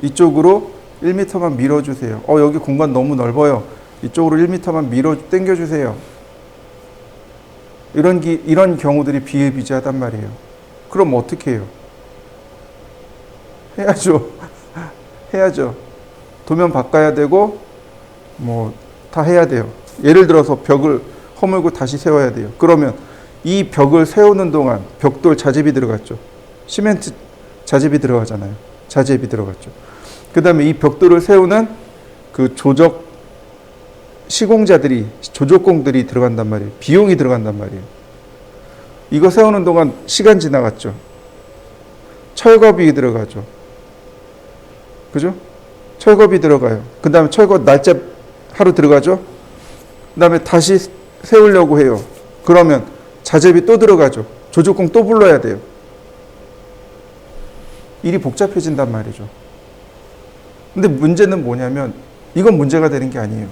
이쪽으로 1m만 밀어주세요. 여기 공간 너무 넓어요. 이쪽으로 1m만 당겨주세요. 이런 경우들이 비일비재하단 말이에요. 그럼 어떻게 해요? 해야죠. 도면 바꿔야 되고 뭐 다 해야 돼요. 예를 들어서 벽을 허물고 다시 세워야 돼요. 그러면 이 벽을 세우는 동안 벽돌 자재비 들어갔죠. 시멘트 자재비 들어가잖아요. 자재비 들어갔죠. 그 다음에 이 벽돌을 세우는 그 조적공들이 들어간단 말이에요. 비용이 들어간단 말이에요. 이거 세우는 동안 시간 지나갔죠. 철거비 들어가죠. 그죠? 철거비 들어가요. 그 다음에 철거 날짜 하루 들어가죠. 그 다음에 다시 세우려고 해요. 그러면 자재비 또 들어가죠. 조적공 또 불러야 돼요. 일이 복잡해진단 말이죠. 근데 문제는 뭐냐면 이건 문제가 되는 게 아니에요.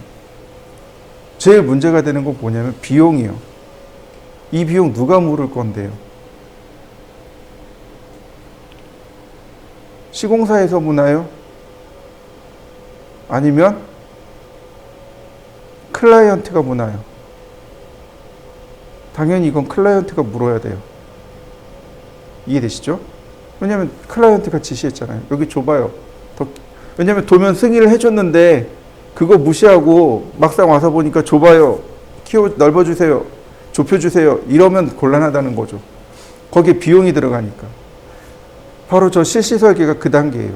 제일 문제가 되는 건 뭐냐면 비용이요. 이 비용 누가 물을 건데요? 시공사에서 무나요? 아니면 클라이언트가 무나요? 당연히 이건 클라이언트가 물어야 돼요. 이해되시죠? 왜냐하면 클라이언트가 지시했잖아요. 여기 좁아요. 왜냐하면 도면 승인을 해줬는데 그거 무시하고 막상 와서 보니까 좁아요. 넓어주세요. 좁혀주세요. 이러면 곤란하다는 거죠. 거기에 비용이 들어가니까. 바로 저 실시 설계가 그 단계예요.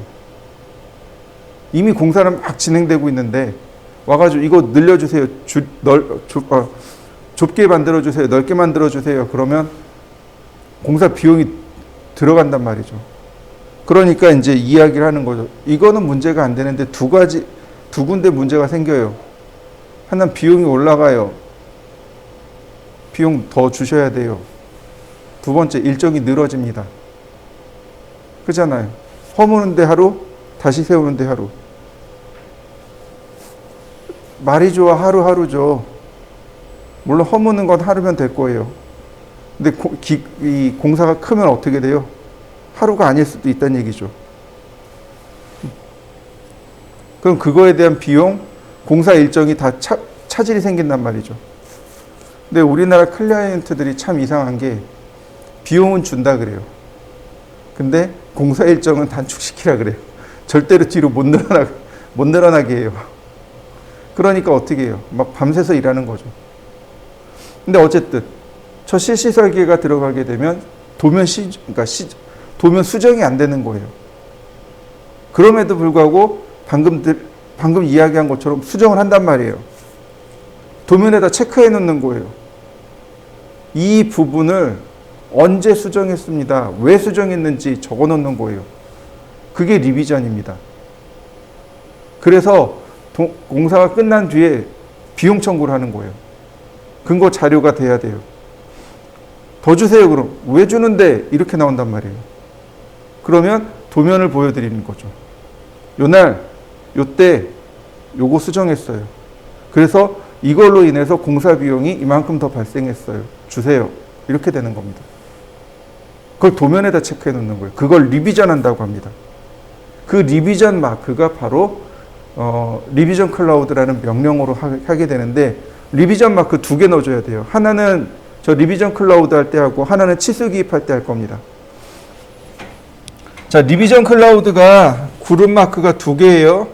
이미 공사는 막 진행되고 있는데 와가지고 이거 늘려주세요. 좁게 만들어주세요. 넓게 만들어주세요. 그러면 공사 비용이 들어간단 말이죠. 그러니까 이제 이야기를 하는 거죠. 이거는 문제가 안 되는데 두 군데 문제가 생겨요. 하나는 비용이 올라가요. 비용 더 주셔야 돼요. 두 번째, 일정이 늘어집니다. 그잖아요. 허무는데 하루, 다시 세우는데 하루. 말이 좋아 하루하루죠. 물론 허무는 건 하루면 될 거예요. 근데 이 공사가 크면 어떻게 돼요? 하루가 아닐 수도 있다는 얘기죠. 그럼 그거에 대한 비용, 공사 일정이 다 차질이 생긴단 말이죠. 근데 우리나라 클라이언트들이 참 이상한 게 비용은 준다 그래요. 근데 공사 일정은 단축시키라 그래요. 절대로 뒤로 못 늘어나게 해요. 그러니까 어떻게 해요? 막 밤새서 일하는 거죠. 근데 어쨌든 저 실시 설계가 들어가게 되면 도면 수정이 안 되는 거예요. 그럼에도 불구하고 방금 이야기한 것처럼 수정을 한단 말이에요. 도면에다 체크해 놓는 거예요. 이 부분을 언제 수정했습니다. 왜 수정했는지 적어 놓는 거예요. 그게 리비전입니다. 그래서 공사가 끝난 뒤에 비용 청구를 하는 거예요. 근거 자료가 돼야 돼요. 더 주세요 그럼. 왜 주는데? 이렇게 나온단 말이에요. 그러면 도면을 보여드리는 거죠. 요날 요때 요거 수정했어요. 그래서 이걸로 인해서 공사 비용이 이만큼 더 발생했어요. 주세요. 이렇게 되는 겁니다. 그걸 도면에다 체크해 놓는 거예요. 그걸 리비전 한다고 합니다. 그 리비전 마크가 바로 리비전 클라우드라는 명령어로 하게 되는데, 리비전 마크 2개 넣어줘야 돼요. 하나는 저 리비전 클라우드 할 때 하고, 하나는 치수 기입할 때 할 겁니다. 자, 리비전 클라우드가 그룹 마크가 2개예요.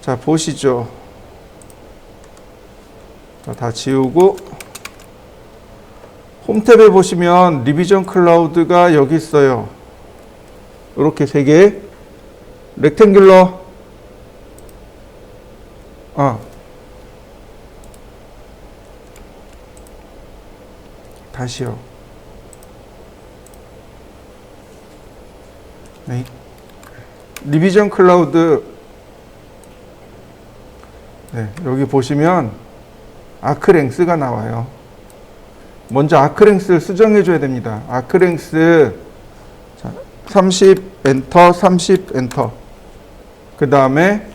자, 보시죠. 자, 다 지우고 홈탭에 보시면 리비전 클라우드가 여기 있어요. 이렇게 3개. 렉탱귤러. 다시요. 네. 리비전 클라우드. 네, 여기 보시면 아크랭스가 나와요. 먼저 아크랭스를 수정해 줘야 됩니다. 아크랭스 30 엔터 30 엔터. 그 다음에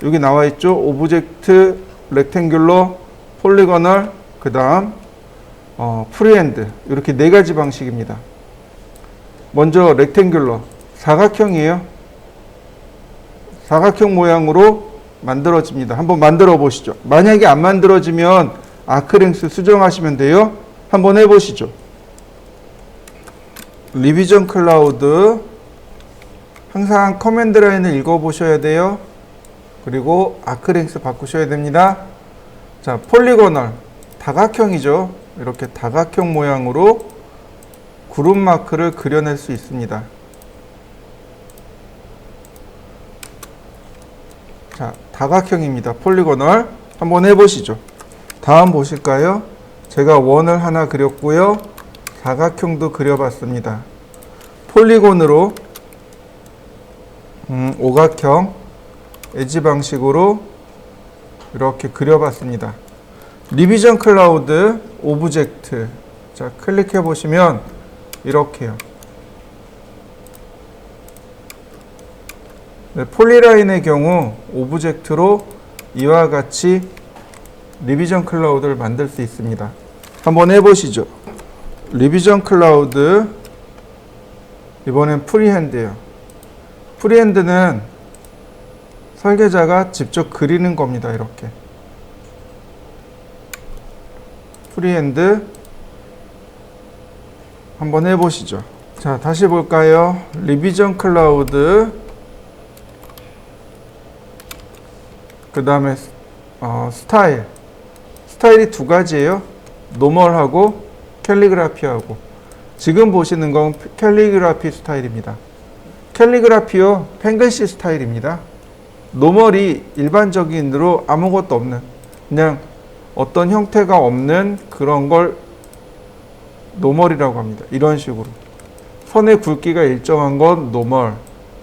여기 나와 있죠. 오브젝트, 렉탱귤러, 폴리거널, 그 다음 프리핸드. 이렇게 4가지 방식입니다. 먼저 렉탱귤러, 사각형이에요. 사각형 모양으로 만들어집니다. 한번 만들어 보시죠. 만약에 안 만들어지면 아크랭스 수정하시면 돼요. 한번 해보시죠. 리비전 클라우드, 항상 커맨드 라인을 읽어보셔야 돼요. 그리고 아크랭스 바꾸셔야 됩니다. 자, 폴리고널, 다각형이죠. 이렇게 다각형 모양으로 그룹 마크를 그려낼 수 있습니다. 자, 다각형입니다. 폴리고널. 한번 해보시죠. 다음 보실까요? 제가 원을 하나 그렸고요. 사각형도 그려봤습니다. 폴리곤으로 오각형 엣지 방식으로 이렇게 그려봤습니다. 리비전 클라우드 오브젝트. 자, 클릭해 보시면 이렇게요. 네, 폴리라인의 경우 오브젝트로 이와 같이 리비전 클라우드를 만들 수 있습니다. 한번 해보시죠. 리비전 클라우드, 이번엔 프리핸드예요. 프리핸드는 설계자가 직접 그리는 겁니다. 이렇게 프리핸드 한번 해보시죠. 자, 다시 볼까요? 리비전 클라우드, 그 다음에 스타일이 2가지예요. 노멀하고 캘리그라피하고. 지금 보시는 건 캘리그라피 스타일입니다. 캘리그라피요, 펜글시 스타일입니다. 노멀이 일반적인으로 아무것도 없는, 그냥 어떤 형태가 없는 그런 걸 노멀이라고 합니다. 이런 식으로 선의 굵기가 일정한 건 노멀,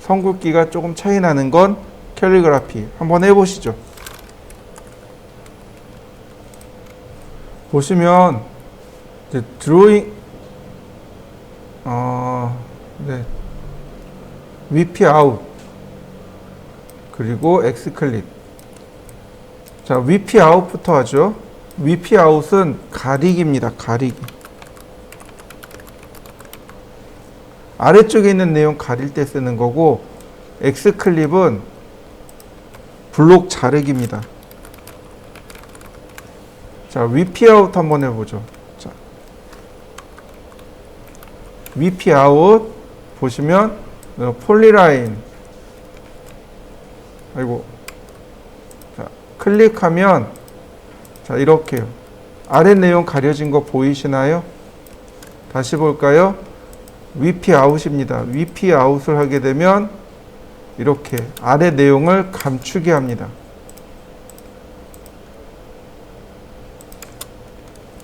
선굵기가 조금 차이 나는 건 캘리그라피. 한번 해보시죠. 보시면 이제 드로잉 네. VP 아웃 그리고 X 클립. 자, VP 아웃부터 하죠. VP 아웃은 가리기입니다. 가리기. 아래쪽에 있는 내용 가릴 때 쓰는 거고, X 클립은 블록 자르기입니다. 자, VP 아웃 한번 해보죠. 자, VP 아웃 보시면 폴리라인. 아이고. 자, 클릭하면 자, 이렇게요. 아래 내용 가려진 거 보이시나요? 다시 볼까요? VP 아웃입니다. VP 아웃을 하게 되면 이렇게 아래 내용을 감추게 합니다.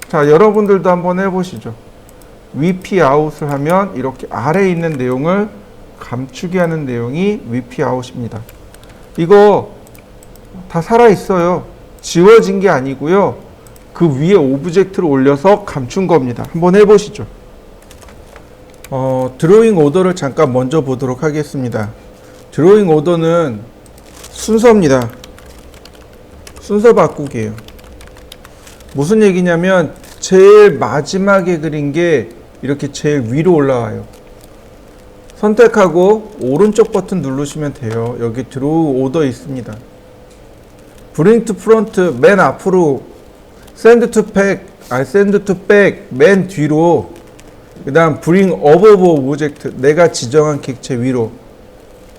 자, 여러분들도 한번 해보시죠. VP 아웃을 하면 이렇게 아래에 있는 내용을 감추게 하는 내용이 VP 아웃입니다. 이거 다 살아있어요. 지워진 게 아니고요. 그 위에 오브젝트를 올려서 감춘 겁니다. 한번 해보시죠. 드로잉 오더를 잠깐 먼저 보도록 하겠습니다. 드로잉 오더는 순서입니다. 순서 바꾸기예요. 무슨 얘기냐면 제일 마지막에 그린 게 이렇게 제일 위로 올라와요. 선택하고 오른쪽 버튼 누르시면 돼요. 여기 드로우 오더 있습니다. 브링 투 프론트 맨 앞으로, 샌드 투 백 맨 뒤로, 그 다음 브링 어버브 오브젝트 내가 지정한 객체 위로,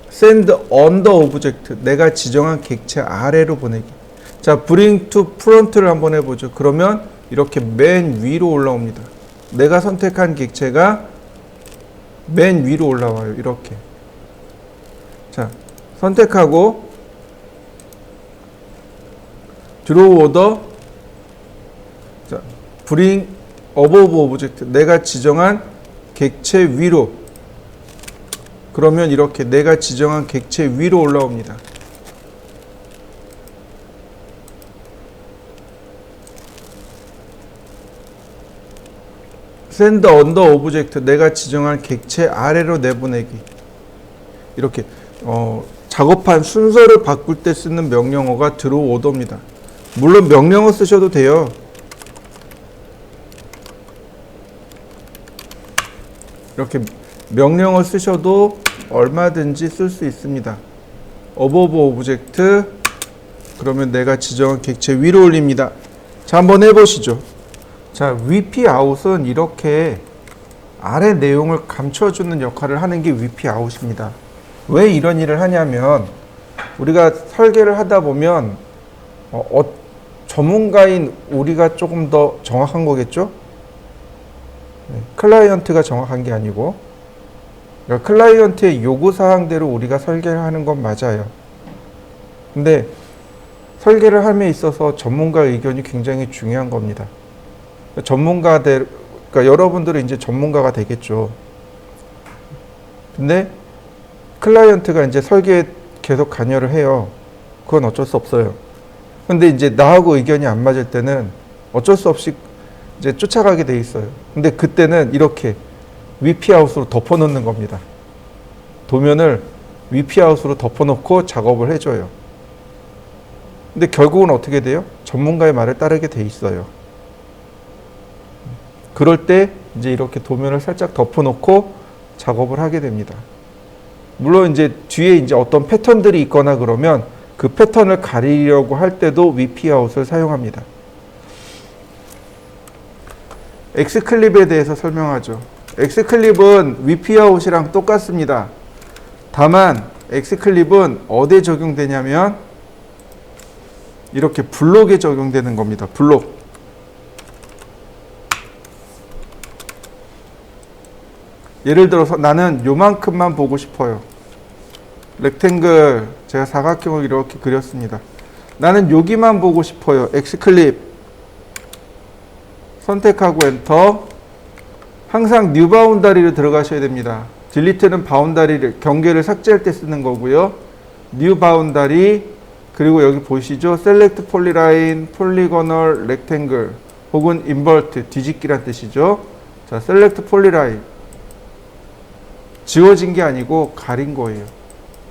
샌드 언더 오브젝트 내가 지정한 객체 아래로 보내기. 자, 브링 투 프론트를 한번 해보죠. 그러면 이렇게 맨 위로 올라옵니다. 내가 선택한 객체가 맨 위로 올라와요. 이렇게. 자, 선택하고 드로우 오더, 자, 브링 어버브 오브젝트 내가 지정한 객체 위로. 그러면 이렇게 내가 지정한 객체 위로 올라옵니다. 샌드 언더 오브젝트 내가 지정한 객체 아래로 내보내기. 이렇게 작업한 순서를 바꿀 때 쓰는 명령어가 드로우 오더입니다. 물론 명령어 쓰셔도 돼요. 이렇게 명령어 쓰셔도 얼마든지 쓸 수 있습니다. 어버브 오브젝트, 그러면 내가 지정한 객체 위로 올립니다. 자, 한번 해보시죠. 자, VP 아웃은 이렇게 아래 내용을 감춰주는 역할을 하는 게 VP 아웃입니다. 왜 이런 일을 하냐면 우리가 설계를 하다 보면 전문가인 우리가 조금 더 정확한 거겠죠? 클라이언트가 정확한 게 아니고, 그러니까 클라이언트의 요구사항대로 우리가 설계를 하는 건 맞아요. 근데 설계를 함에 있어서 전문가 의견이 굉장히 중요한 겁니다. 그러니까 여러분들은 이제 전문가가 되겠죠. 근데 클라이언트가 이제 설계에 계속 관여를 해요. 그건 어쩔 수 없어요. 근데 이제 나하고 의견이 안 맞을 때는 어쩔 수 없이 이제 쫓아가게 돼 있어요. 근데 그때는 이렇게 VP 아웃으로 덮어놓는 겁니다. 도면을 VP 아웃으로 덮어놓고 작업을 해줘요. 근데 결국은 어떻게 돼요? 전문가의 말을 따르게 돼 있어요. 그럴 때 이제 이렇게 도면을 살짝 덮어놓고 작업을 하게 됩니다. 물론 이제 뒤에 이제 어떤 패턴들이 있거나 그러면 그 패턴을 가리려고 할 때도 VP 아웃을 사용합니다. X클립에 대해서 설명하죠. X클립은 VP 아웃이랑 똑같습니다. 다만 X클립은 어디에 적용되냐면 이렇게 블록에 적용되는 겁니다. 블록. 예를 들어서 나는 요만큼만 보고 싶어요. 렉탱글, 제가 사각형을 이렇게 그렸습니다. 나는 여기만 보고 싶어요. X클립 선택하고 엔터. 항상 뉴 바운다리로 들어가셔야 됩니다. 딜리트는 바운다리를, 경계를 삭제할 때 쓰는 거고요. 뉴 바운다리, 그리고 여기 보시죠. 셀렉트 폴리라인, 폴리고널, 렉탱글 혹은 인버트, 뒤집기란 뜻이죠. 자, 셀렉트 폴리라인. 지워진 게 아니고 가린 거예요.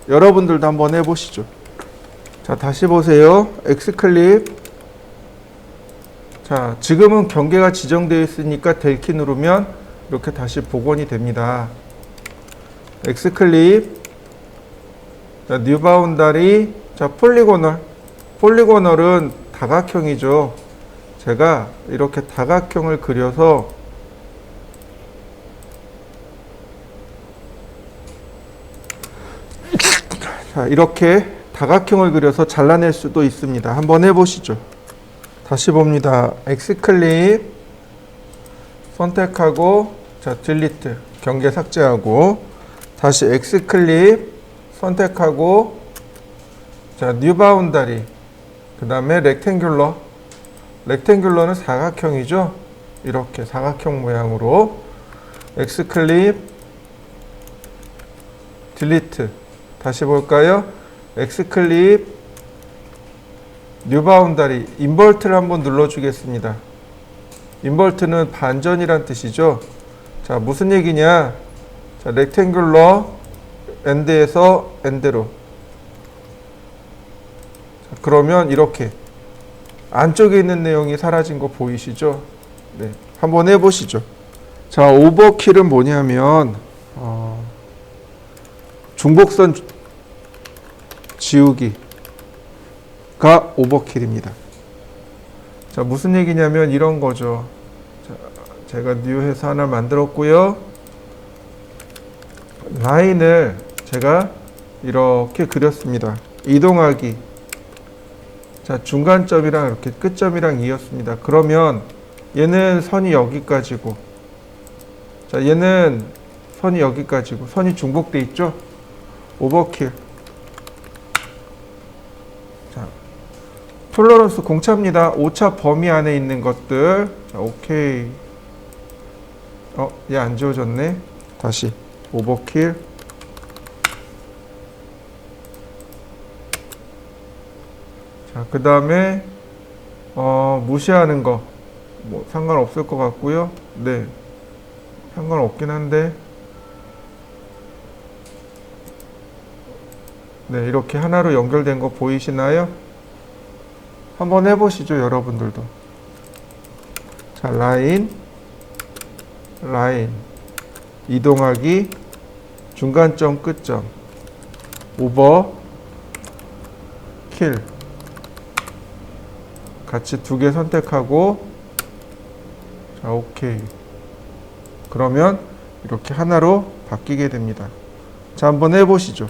여러분들도 한번 해보시죠. 자, 다시 보세요. X클립. 자, 지금은 경계가 지정되어 있으니까 델키 누르면 이렇게 다시 복원이 됩니다. X클립. 자, 뉴 바운다리. 자, 폴리고널. 폴리고널은 다각형이죠. 제가 이렇게 다각형을 그려서 자, 이렇게 다각형을 그려서 잘라낼 수도 있습니다. 한번 해보시죠. 다시 봅니다. X클립 선택하고, 자, 딜리트, 경계 삭제하고, 다시 X클립 선택하고, 자, 뉴 바운다리, 그 다음에 렉탱귤러. 렉탱귤러는 사각형이죠. 이렇게 사각형 모양으로 X클립 딜리트. 다시 볼까요? X클립 뉴 바운다리, 인버트를 한번 눌러주겠습니다. 인버트는 반전이란 뜻이죠. 자, 무슨 얘기냐? 자, 렉탱귤러 엔드에서 엔드로. 자, 그러면 이렇게 안쪽에 있는 내용이 사라진 거 보이시죠? 네, 한번 해보시죠. 자, 오버킬은 뭐냐면 중복선 지우기가 오버킬입니다. 자, 무슨 얘기냐면 이런 거죠. 자, 제가 뉴해서 하나 만들었고요. 라인을 제가 이렇게 그렸습니다. 이동하기. 자, 중간점이랑 이렇게 끝점이랑 이었습니다. 그러면 얘는 선이 여기까지고, 자, 얘는 선이 여기까지고, 선이 중복돼 있죠? 오버킬. 자, 톨러런스 공차입니다. 오차 범위 안에 있는 것들. 자, 오케이. 얘 안 지워졌네. 다시 오버킬. 자, 그 다음에 무시하는 거 뭐 상관없을 것 같고요. 네, 상관없긴 한데, 네, 이렇게 하나로 연결된 거 보이시나요? 한번 해보시죠, 여러분들도. 자, 라인 이동하기, 중간점 끝점, 오버 킬 같이 두 개 선택하고, 자, 오케이. 그러면 이렇게 하나로 바뀌게 됩니다. 자, 한번 해보시죠.